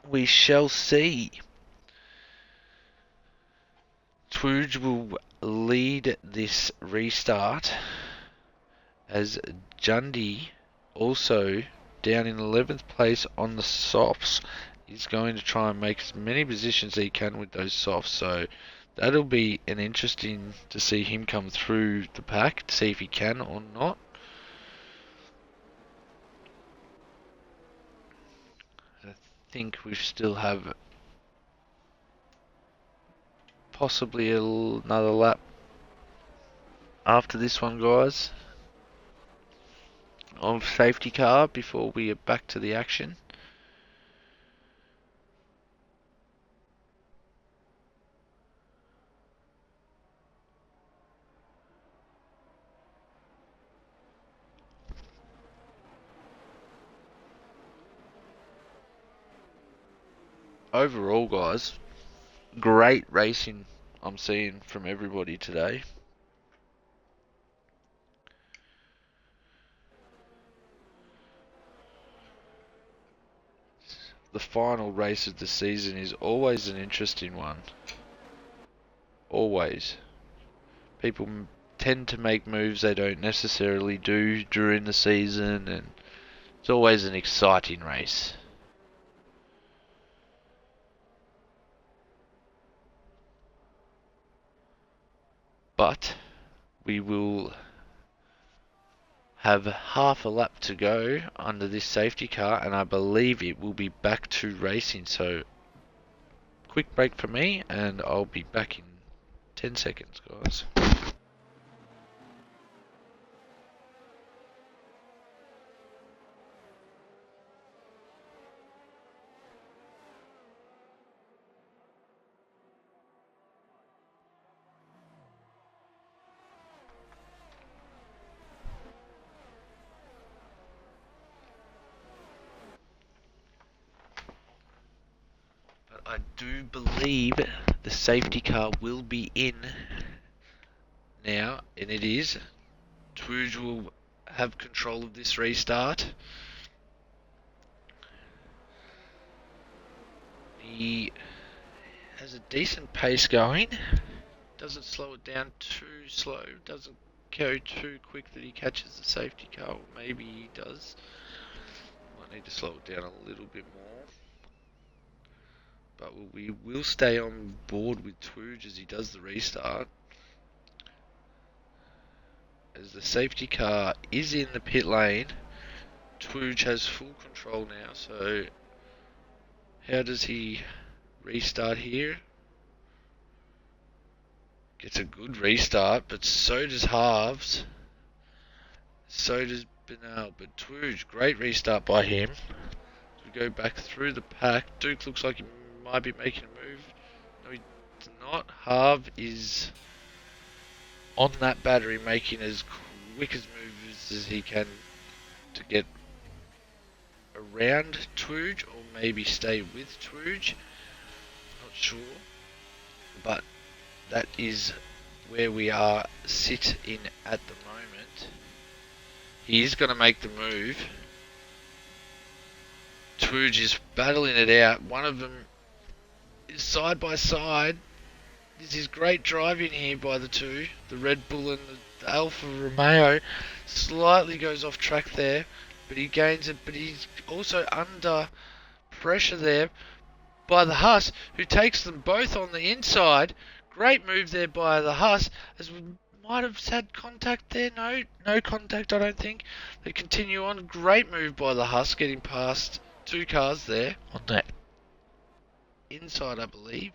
we shall see. Twooge will lead this restart as Jundy, also down in 11th place on the softs, is going to try and make as many positions as he can with those softs. So that'll be an interesting to see him come through the pack, to see if he can or not. I think we still have possibly another lap after this one, guys, of safety car before we are back to the action. Overall, guys, great racing I'm seeing from everybody today. The final race of the season is always an interesting one. Always. People tend to make moves they don't necessarily do during the season, and it's always an exciting race. But we will have half a lap to go under this safety car, and I believe it will be back to racing. So, quick break for me, and I'll be back in 10 seconds, guys. I do believe the safety car will be in now, and it is. Twooge will have control of this restart. He has a decent pace going. Doesn't slow it down too slow. Doesn't go too quick that he catches the safety car. Or maybe he does. Might need to slow it down a little bit more. But we will stay on board with Twooge as he does the restart. As the safety car is in the pit lane, Twooge has full control now. So how does he restart here? Gets a good restart, but so does Halves. So does Benal. But Twooge, great restart by him. We go back through the pack. Duke looks like he might be making a move. No, he's not. Harv is on that battery, making as quick as moves as he can to get around Twooge, or maybe stay with Twooge. Not sure. But that is where we are sitting at the moment. He is going to make the move. Twooge is battling it out. One of them is side by side. This is great driving here by the two. The Red Bull and the Alfa Romeo. Slightly goes off track there, but he gains it. But he's also under pressure there by the Haas, who takes them both on the inside. Great move there by the Haas, as we might have had contact there. No contact, I don't think. They continue on. Great move by the Haas, getting past two cars there on that inside, I believe.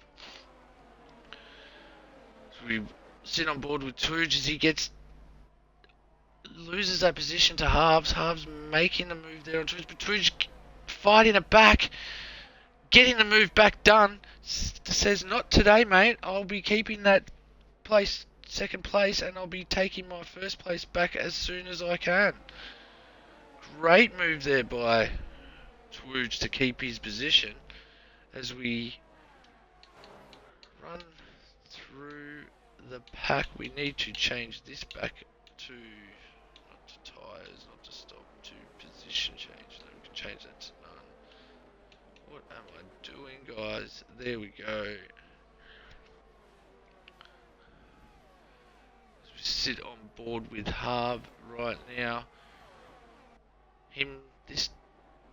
So we sit on board with Tuge as he loses that position to Harves. Harves making the move there on Tuge, but Tuge fighting it back, getting the move back done. Says, not today, mate. I'll be keeping that place, second place, and I'll be taking my first place back as soon as I can. Great move there by Tuge to keep his position as we run through the pack. We need to change this back to, not to tyres, not to stop, to position change. So we can change that to none. What am I doing, guys? There we go. As we sit on board with Harv right now. This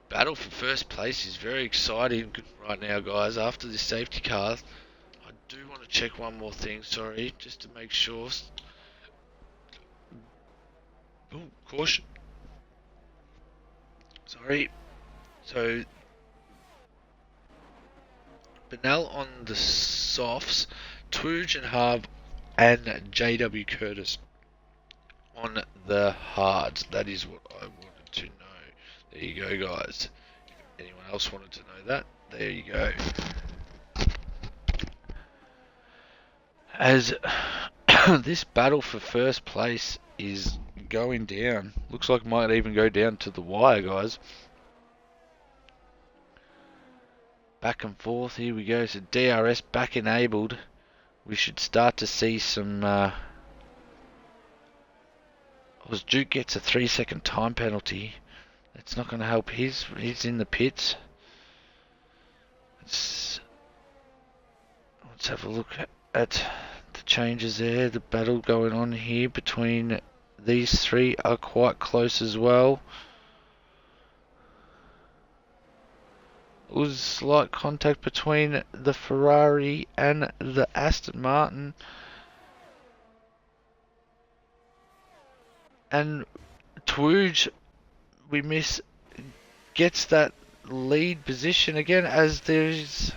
battle for first place is very exciting right now, guys. After this safety car, I do want to check one more thing, sorry, just to make sure. Oh, caution. Sorry. So, Benell on the softs, Tuge and Harv, and JW Curtis on the hards. That is what I wanted to know. There you go, guys. If anyone else wanted to know that, there you go. As this battle for first place is going down, looks like it might even go down to the wire, guys. Back and forth, here we go. So DRS back enabled. We should start to see some... As Duke gets a 3-second time penalty. That's not going to help he's in the pits. Let's have a look at the changes there. The battle going on here between these three are quite close as well. It was slight contact between the Ferrari and the Aston Martin. And Tuge, we miss, gets that lead position again as there's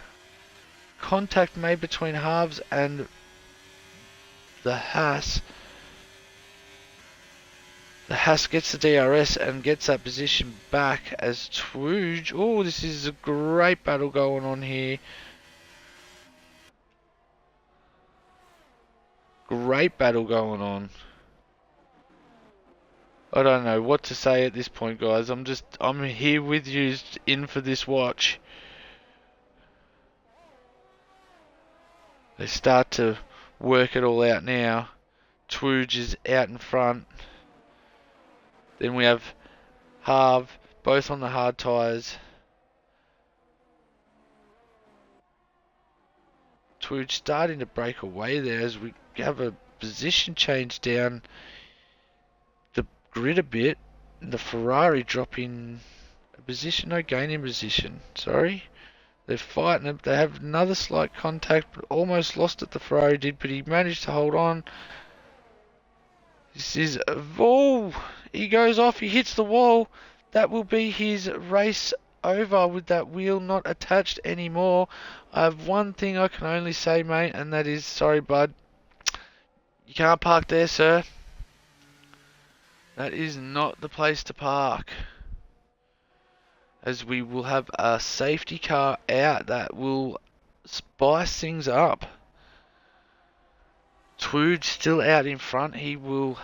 contact made between Harves and the Haas. The Haas gets the DRS and gets that position back as Tuge. Oh, this is a great battle going on here. Great battle going on. I don't know what to say at this point, guys. I'm here with you, in for this watch. They start to work it all out now. Tuge is out in front. Then we have Harv, both on the hard tyres. Tuge starting to break away there as we have a position change down the grid a bit. The Ferrari dropping a position, no, gaining position, sorry. They're fighting, they have another slight contact, but almost lost it, the Ferrari did, but he managed to hold on. This is a wall. He goes off, he hits the wall. That will be his race over with that wheel not attached anymore. I have one thing I can only say, mate, and that is, sorry, bud. You can't park there, sir. That is not the place to park. As we will have a safety car out that will spice things up. Tuge still out in front. He will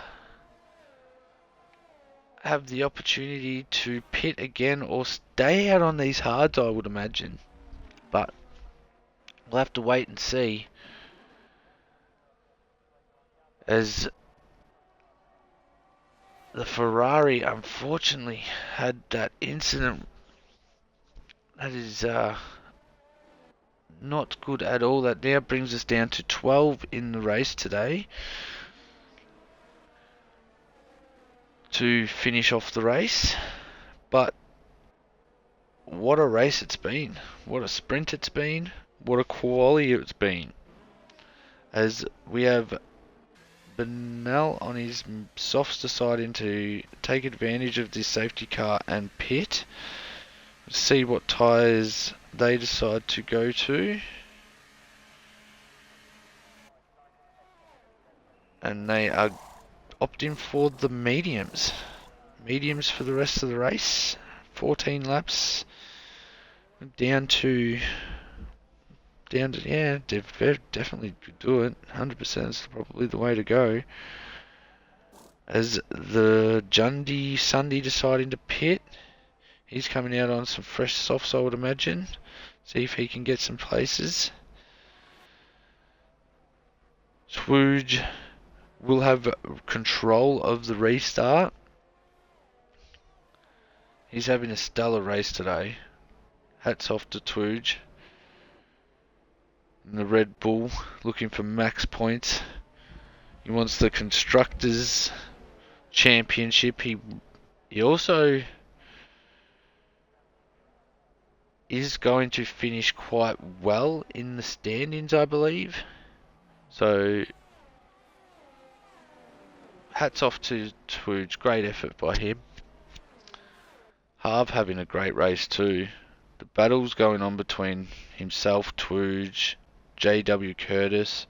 have the opportunity to pit again or stay out on these hards, I would imagine. But we'll have to wait and see. As the Ferrari unfortunately had that incident that is not good at all. That now brings us down to 12 in the race today to finish off the race. But what a race it's been. What a sprint it's been. What a quality it's been. as we have Benell on his softs deciding to take advantage of this safety car and pit. See what tyres they decide to go to. And they are opting for the mediums. Mediums for the rest of the race. 14 laps. Down to yeah, they definitely could do it. 100% is probably the way to go. As the Jundy Sunday deciding to pit. He's coming out on some fresh softs, I would imagine. See if he can get some places. Twooge will have control of the restart. He's having a stellar race today. Hats off to Twooge. And the Red Bull looking for max points. He wants the Constructors' Championship. He also is going to finish quite well in the standings, I believe. So, hats off to Twooge. Great effort by him. Harv having a great race too. The battles going on between himself, Twooge, JW Curtis,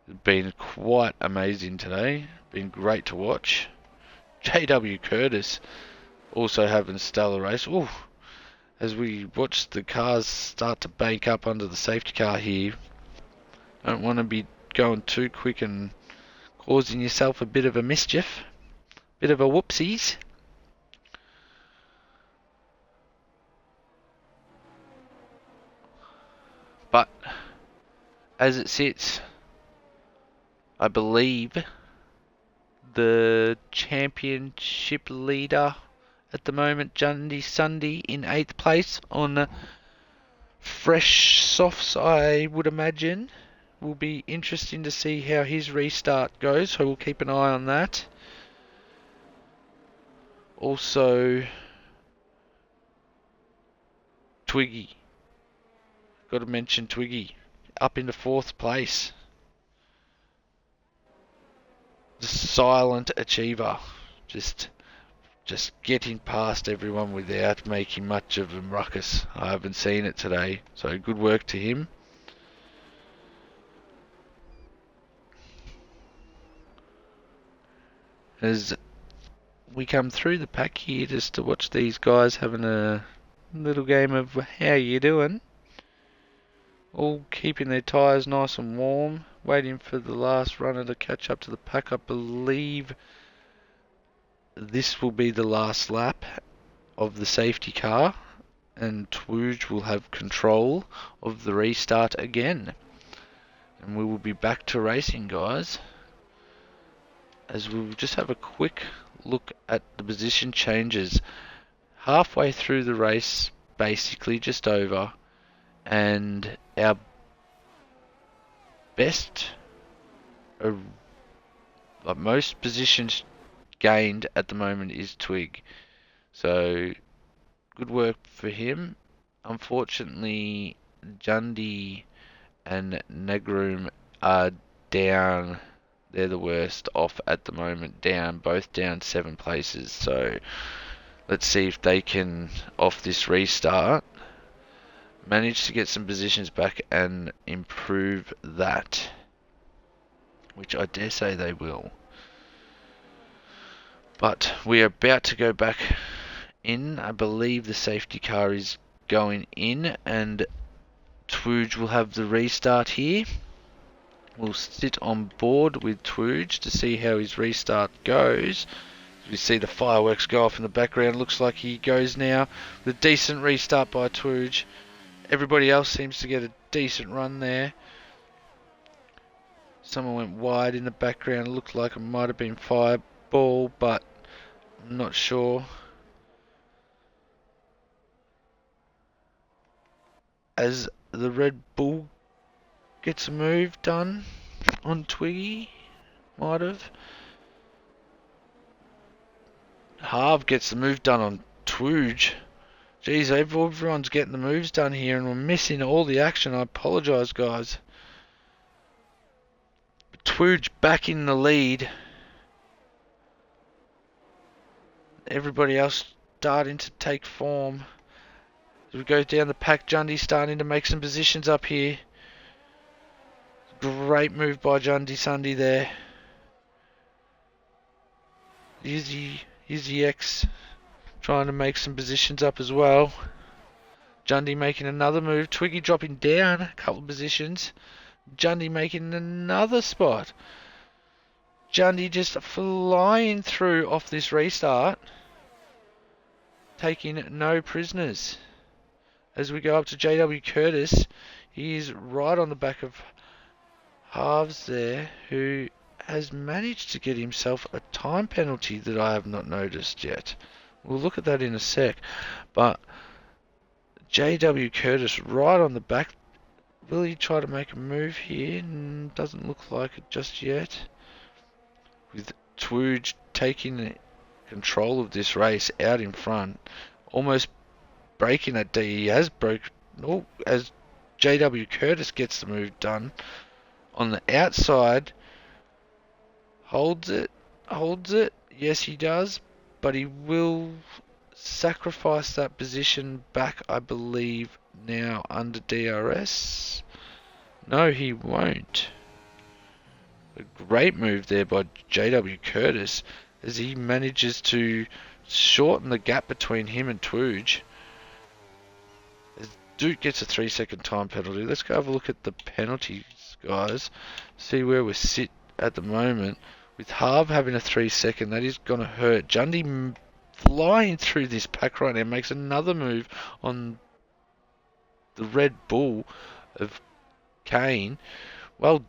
has been quite amazing today. Been great to watch. JW Curtis also having a stellar race. Ooh, as we watch the cars start to bank up under the safety car here. Don't want to be going too quick and causing yourself a bit of a mischief. Bit of a whoopsies. But as it sits, I believe the championship leader at the moment, Jundy Sunday, in 8th place on fresh softs, I would imagine. Will be interesting to see how his restart goes, so we'll keep an eye on that. Also, Twiggy. Got to mention Twiggy. Up into 4th place. The silent achiever. Just getting past everyone without making much of a ruckus. I haven't seen it today, so good work to him. As we come through the pack here just to watch these guys having a little game of how you doing. All keeping their tyres nice and warm, waiting for the last runner to catch up to the pack. I believe this will be the last lap of the safety car, and Twooge will have control of the restart again. And we will be back to racing, guys, as we'll just have a quick look at the position changes. Halfway through the race, basically just over, and our best, most positions gained at the moment is Twig. So, good work for him. Unfortunately, Jundy and Negrum are down. They're the worst off at the moment. Both down 7 places. So, let's see if they can, off this restart, manage to get some positions back and improve that, which I dare say they will. But we are about to go back in. I believe the safety car is going in, and Twooge will have the restart here. We'll sit on board with Twooge to see how his restart goes. We see the fireworks go off in the background. Looks like he goes now with a decent restart by Twooge. Everybody else seems to get a decent run there. Someone went wide in the background. Looked like it might have been Fireball, but I'm not sure. As the Red Bull gets a move done on Twiggy, might have. Harv gets the move done on Twooge. Jeez, everyone's getting the moves done here, and we're missing all the action. I apologise, guys. Twooge back in the lead. Everybody else starting to take form. As we go down the pack, Jundy starting to make some positions up here. Great move by Jundy Sunday there. Izzy X trying to make some positions up as well. Jundy making another move. Twiggy dropping down a couple of positions. Jundy making another spot. Jundy just flying through off this restart. Taking no prisoners. As we go up to JW Curtis, he's right on the back of Halves there, who has managed to get himself a time penalty that I have not noticed yet. We'll look at that in a sec. But JW Curtis right on the back. Will he try to make a move here? Doesn't look like it just yet. With Twooge taking control of this race out in front, almost breaking that D. He has broke. Oh, as JW Curtis gets the move done on the outside, holds it. Yes, he does, but he will sacrifice that position back, I believe, now under DRS. No, he won't. A great move there by JW Curtis as he manages to shorten the gap between him and Twooge. As Duke gets a 3-second time penalty. Let's go have a look at the penalties, guys. See where we sit at the moment. With Harv having a 3-second, that is going to hurt. Jundy flying through this pack right now, makes another move on the Red Bull of Kane. Well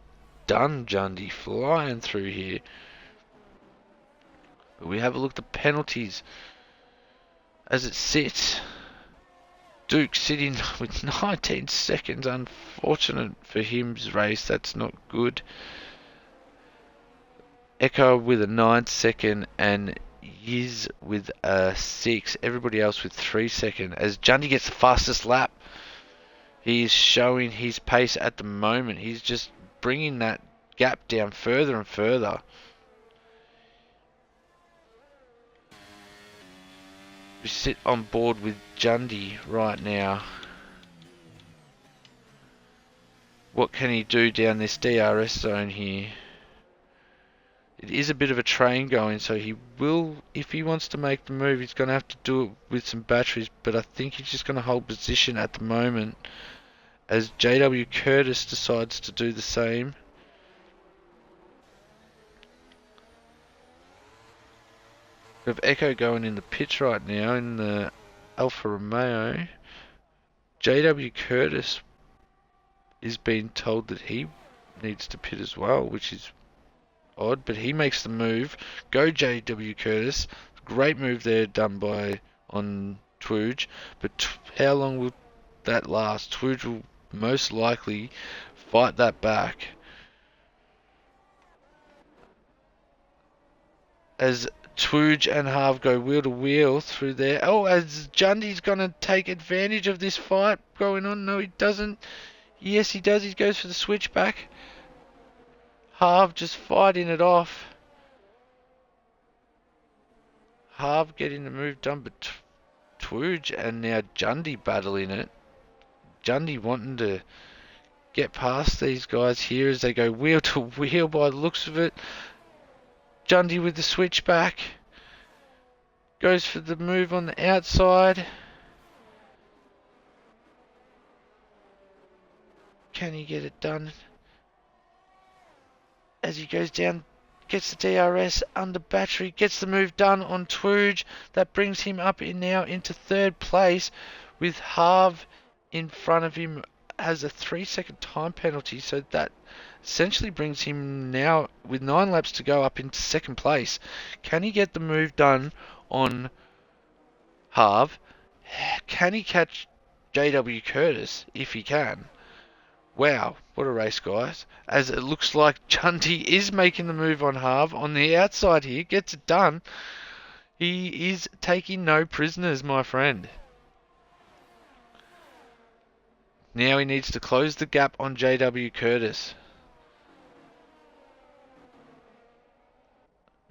done, Jundy, flying through here. But we have a look at the penalties as it sits. Duke sitting with 19 seconds. Unfortunate for him's race. That's not good. Echo with a 9-second and Yiz with a 6. Everybody else with 3-second. As Jundy gets the fastest lap, he is showing his pace at the moment. He's just bringing that gap down further and further. We sit on board with Jundy right now. What can he do down this DRS zone here? It is a bit of a train going, so he will, if he wants to make the move, he's going to have to do it with some batteries, but I think he's just going to hold position at the moment as JW Curtis decides to do the same. We have Echo going in the pits right now in the Alfa Romeo. JW Curtis is being told that he needs to pit as well, which is odd, but he makes the move. Go JW Curtis. Great move there done by on Twooge, but how long will that last? Twooge will most likely fight that back. As Twooge and Harv go wheel to wheel through there. Oh, as Jundy's going to take advantage of this fight going on. No, he doesn't. Yes, he does. He goes for the switchback. Harv just fighting it off. Harv getting the move done, but Twooge and now Jundy battling it. Jundy wanting to get past these guys here as they go wheel to wheel by the looks of it. Jundy with the switchback. Goes for the move on the outside. Can he get it done? As he goes down, gets the DRS under battery, gets the move done on Twooge. That brings him up now into third place with Harv in front of him. Has a 3-second time penalty, so that essentially brings him now with 9 laps to go up into second place. Can he get the move done on Harv? Can he catch JW Curtis if he can? Wow, what a race, guys. As it looks like Jundy is making the move on Harv on the outside here, gets it done. He is taking no prisoners, my friend. Now he needs to close the gap on JW Curtis.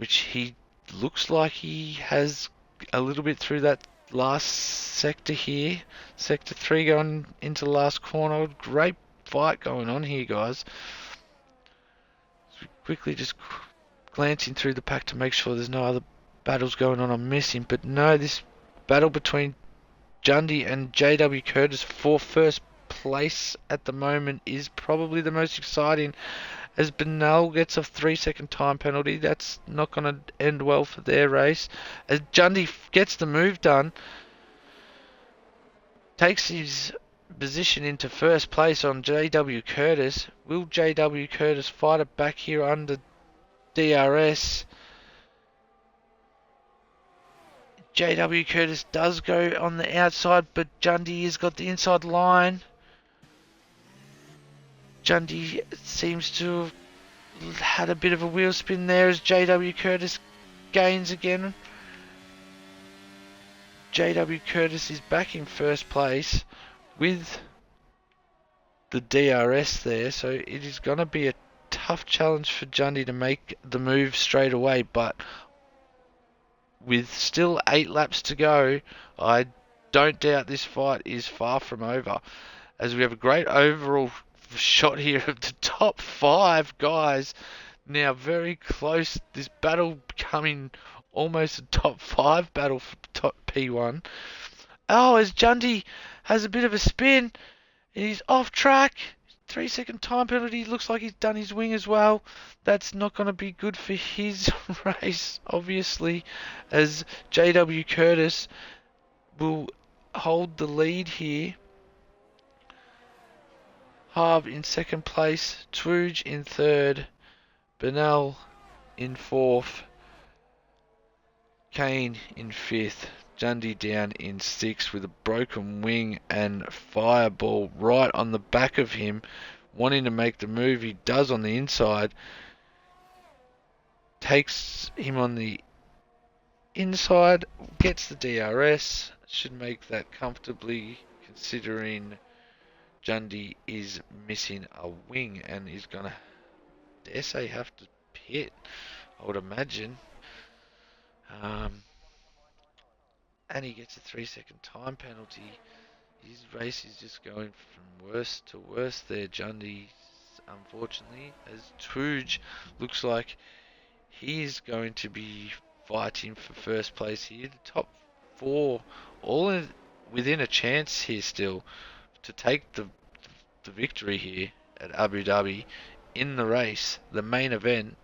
which he looks like he has a little bit through that last sector here. Sector 3 going into the last corner. Great fight going on here, guys. So quickly just glancing through the pack to make sure there's no other battles going on I'm missing. But no, this battle between Jundy and JW Curtis for first place at the moment is probably the most exciting, as Benal gets a 3-second time penalty. That's not going to end well for their race. As Jundy gets the move done, takes his position into first place on JW Curtis. Will JW Curtis fight it back here under DRS? JW Curtis does go on the outside, but Jundy has got the inside line. Jundy seems to have had a bit of a wheel spin there as JW Curtis gains again. JW Curtis is back in first place with the DRS there, so it is going to be a tough challenge for Jundy to make the move straight away, but with still 8 laps to go, I don't doubt this fight is far from over, as we have a great overall shot here of the top 5 guys now very close. This battle becoming almost a top 5 battle for top P1. Oh, as Jundy has a bit of a spin, and he's off track. 3-second time penalty. Looks like he's done his wing as well. That's not going to be good for his race, obviously, as JW Curtis will hold the lead here. Harv in second place, Twooge in third, Benell in fourth, Kane in fifth, Jundy down in sixth with a broken wing and Fireball right on the back of him, wanting to make the move. He does on the inside, takes him on the inside, gets the DRS, should make that comfortably considering Jundy is missing a wing and is going to, dare say, have to pit, I would imagine. And he gets a 3-second time penalty. His race is just going from worse to worse there, Jundy, unfortunately, as Twooge looks like he is going to be fighting for first place here. The top 4 all within a chance here still to take the victory here at Abu Dhabi in the race, the main event.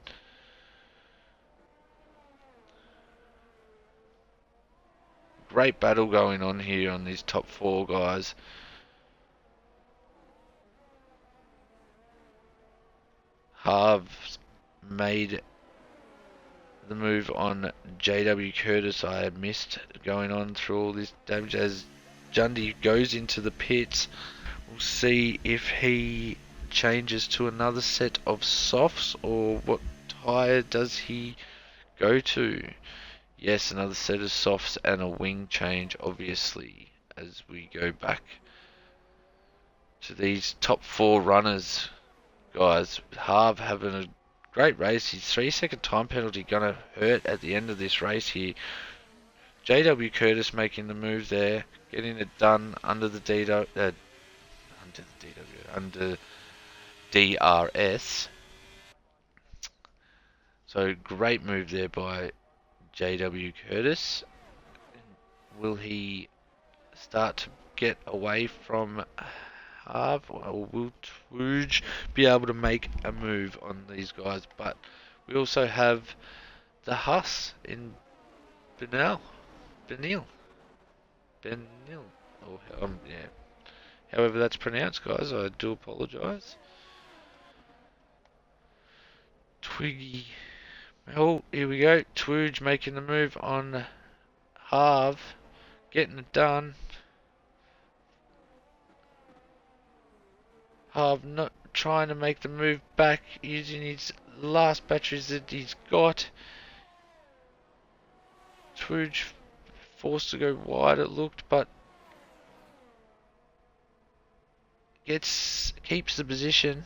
Great battle going on here on these top 4 guys. Harv's made the move on JW Curtis. I had missed going on through all this damage as Jundy goes into the pits. We'll see if he changes to another set of softs or what tyre does he go to. Yes, another set of softs and a wing change, obviously, as we go back to these top 4 runners. Guys, Harv having a great race. His 3-second time penalty going to hurt at the end of this race here. JW Curtis making the move there, getting it done under the under DRS. So great move there by JW Curtis. Will he start to get away from Harv, or will Twooge be able to make a move on these guys? But we also have the Huss in Benil. Or yeah. However that's pronounced, guys, I do apologise. Twiggy. Oh, here we go. Twooge making the move on Harv. Getting it done. Harv not trying to make the move back, using his last batteries that he's got. Twooge forced to go wide, it looked, but keeps the position.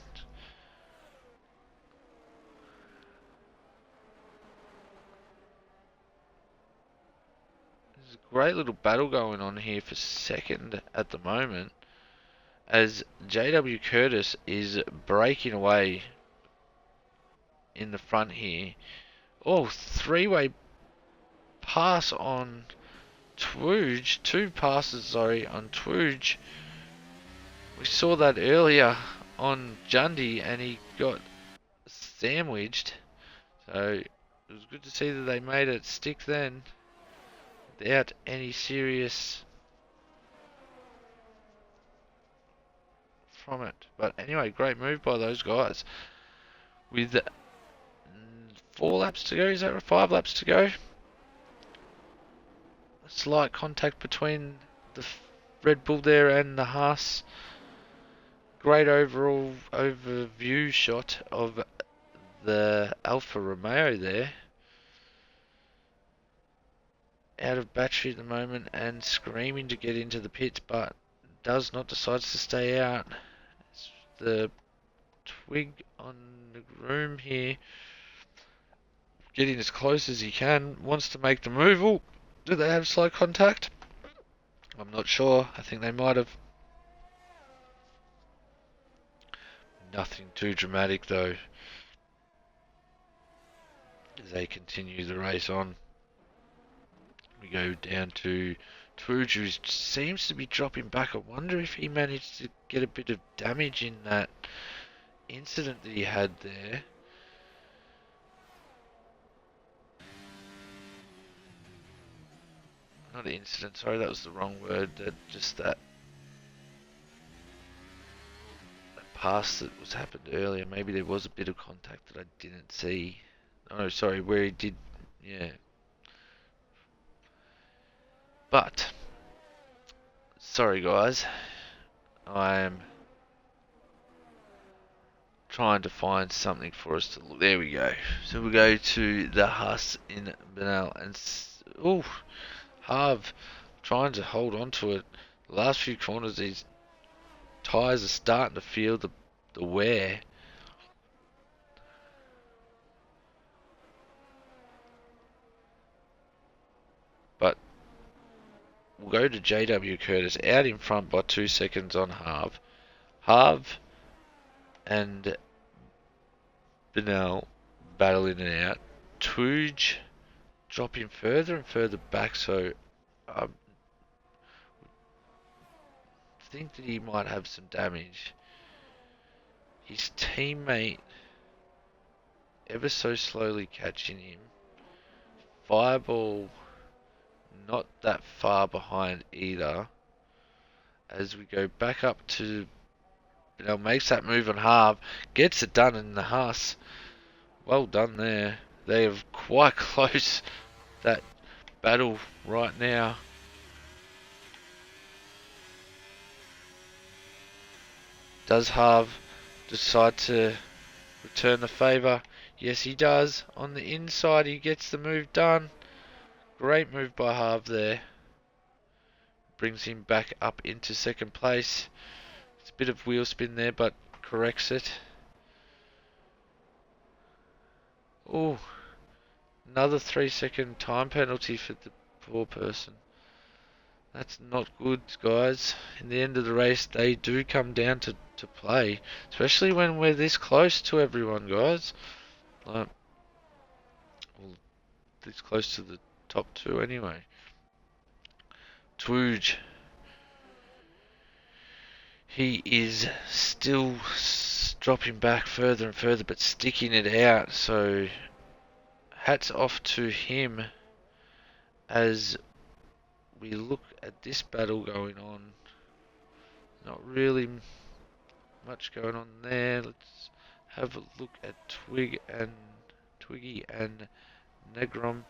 There's a great little battle going on here for second at the moment, as JW Curtis is breaking away in the front here. Oh, three-way pass on Twooge. Two passes, sorry, on Twooge. We saw that earlier on Jundy, and he got sandwiched. So it was good to see that they made it stick then, without any serious from it. But anyway, great move by those guys. With 4 laps to go, is that right? 5 laps to go. Slight contact between the Red Bull there and the Haas. Great overall overview shot of the Alfa Romeo there. Out of battery at the moment and screaming to get into the pits, but does not, decides to stay out. It's the Twig on the groom here, getting as close as he can, wants to make the move. Oh, do they have slow contact? I'm not sure. I think they might have. Nothing too dramatic though, as they continue the race on. We go down to Twooge, who seems to be dropping back. I wonder if he managed to get a bit of damage in that incident that he had there. Not an incident, sorry, that was the wrong word. That pass that was happened earlier. Maybe there was a bit of contact that I didn't see. Oh, sorry, where he did, yeah. But, sorry guys, I am trying to find something for us to look. There we go. So we go to the Haas in Benal, and oh, Harv trying to hold on to it. The last few corners, these tyres are starting to feel the wear. But we'll go to JW Curtis, out in front by 2 seconds on Harv. Harv and Benal battling it out. Twooge dropping further and further back, so I think that he might have some damage. His teammate ever so slowly catching him. Fireball not that far behind either. As we go back up to, makes that move on Harv, gets it done in the Haas. Well done there. They are quite close, that battle right now. Does Harv decide to return the favour? Yes, he does. On the inside, he gets the move done. Great move by Harv there. Brings him back up into second place. It's a bit of wheel spin there, but corrects it. Oh, another 3-second time penalty for the poor person. That's not good, guys. In the end of the race, they do come down to play, especially when we're this close to everyone, guys. Well, this close to the top 2 anyway. Twooge. He is still dropping back further and further, but sticking it out. So hats off to him as we look at this battle going on. Not really much going on there. Let's have a look at Twiggy and Negrom.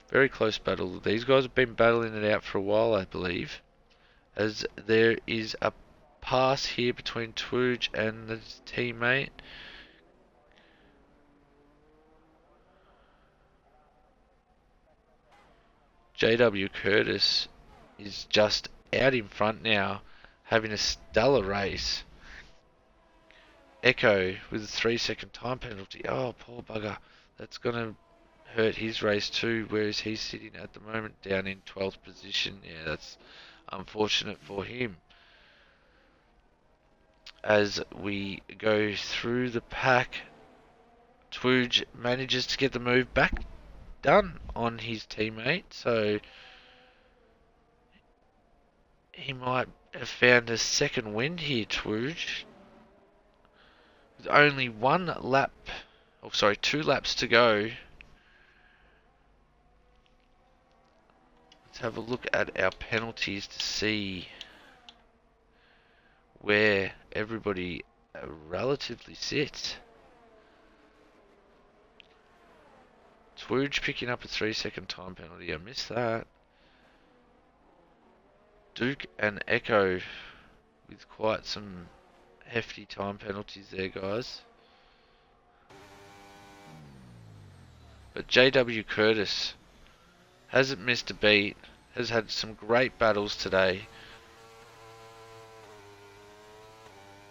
Very close battle. These guys have been battling it out for a while, I believe. As there is a pass here between Twooge and his teammate. JW Curtis is just out in front now, having a stellar race. Echo with a 3-second time penalty. Oh, poor bugger. That's going to hurt his race too. Where is he sitting at the moment? Down in 12th position. Yeah, that's unfortunate for him. As we go through the pack, Twooge manages to get the move back done on his teammate, so he might have found a second win here, Twooge. With only two laps to go. Let's have a look at our penalties to see where everybody relatively sits. Twooge picking up a 3-second time penalty. I missed that. Duke and Echo with quite some hefty time penalties there, guys. But JW Curtis hasn't missed a beat, has had some great battles today.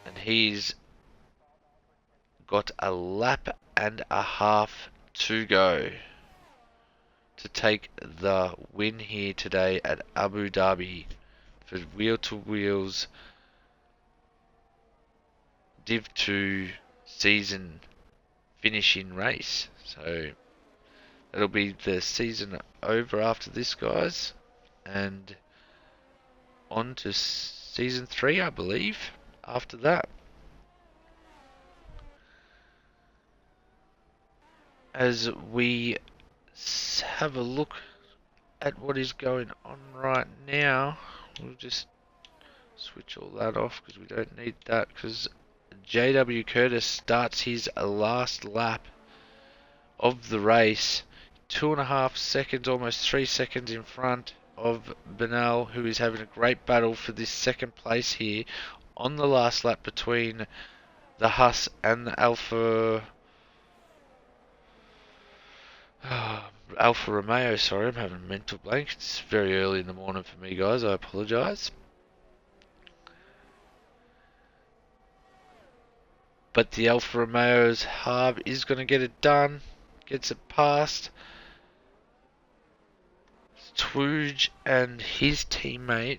And he's got a lap and a half to go to take the win here today at Abu Dhabi for Wheel to Wheels Div2 season finishing race. So that'll be the season over after this, guys, and on to season 3, I believe, after that. As we have a look at what is going on right now, we'll just switch all that off because we don't need that, because JW Curtis starts his last lap of the race, 2.5 seconds, almost 3 seconds in front of Benal, who is having a great battle for this second place here on the last lap between the Huss and the Alfa Romeo. Sorry, I'm having a mental blank. It's very early in the morning for me, guys. I apologise. But the Alfa Romeo's Harb is going to get it done. Gets it past Twooge and his teammate.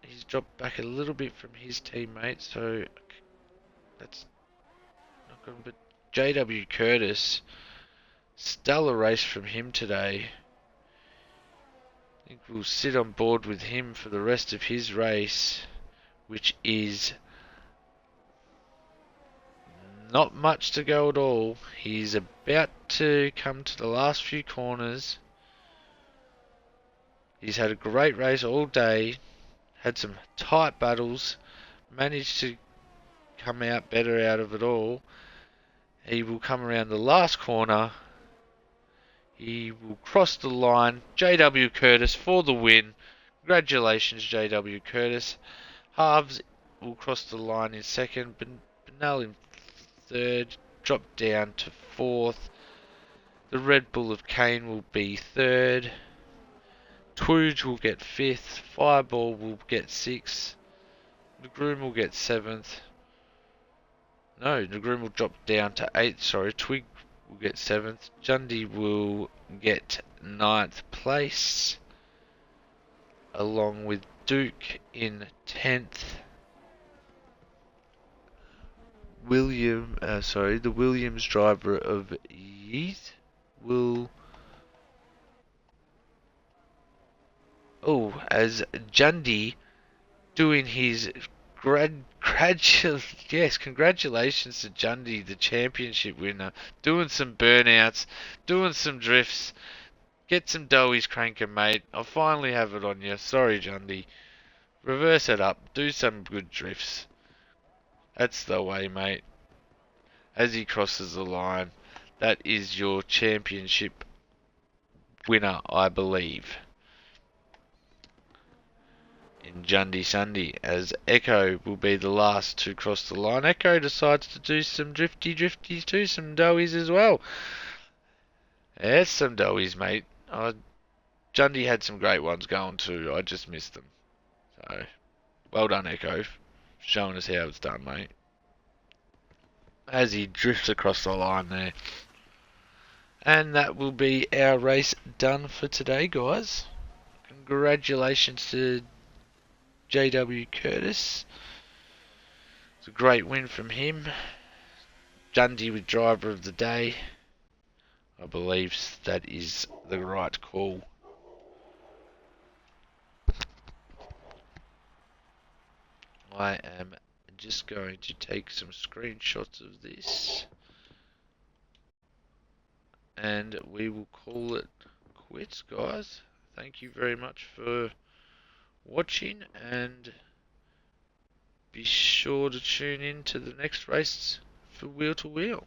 He's dropped back a little bit from his teammate, so that's not good. But JW Curtis, stellar race from him today. I think we'll sit on board with him for the rest of his race, which is not much to go at all. He's about to come to the last few corners. He's had a great race all day, had some tight battles, managed to come out better out of it all. He will come around the last corner. He will cross the line. JW Curtis for the win. Congratulations, JW Curtis. Halves will cross the line in second. Benal in third. Drop down to fourth. The Red Bull of Kane will be third. Twooge will get fifth. Fireball will get sixth. The Groom will get seventh. No, the Groom will drop down to eighth. Sorry, Twig will get seventh. Jundy will get ninth place, along with Duke in 10th. The Williams driver of Yeet will. Oh, as Jundy doing his congratulations to Jundy, the championship winner. Doing some burnouts, doing some drifts. Get some doughies cranking, mate. I finally have it on you. Sorry, Jundy. Reverse it up. Do some good drifts. That's the way, mate. As he crosses the line, that is your championship winner, I believe. In Jundy Sunday, as Echo will be the last to cross the line. Echo decides to do some drifties too, some doughies as well. There's some doughies, mate. Jundy had some great ones going too. I just missed them. So, well done, Echo. Showing us how it's done, mate. as he drifts across the line there. And that will be our race done for today, guys. Congratulations to JW Curtis. It's a great win from him. Dundee with driver of the day. I believe that is the right call. I am just going to take some screenshots of this. And we will call it quits, guys. Thank you very much for watching, and be sure to tune in to the next race for Wheel to Wheel.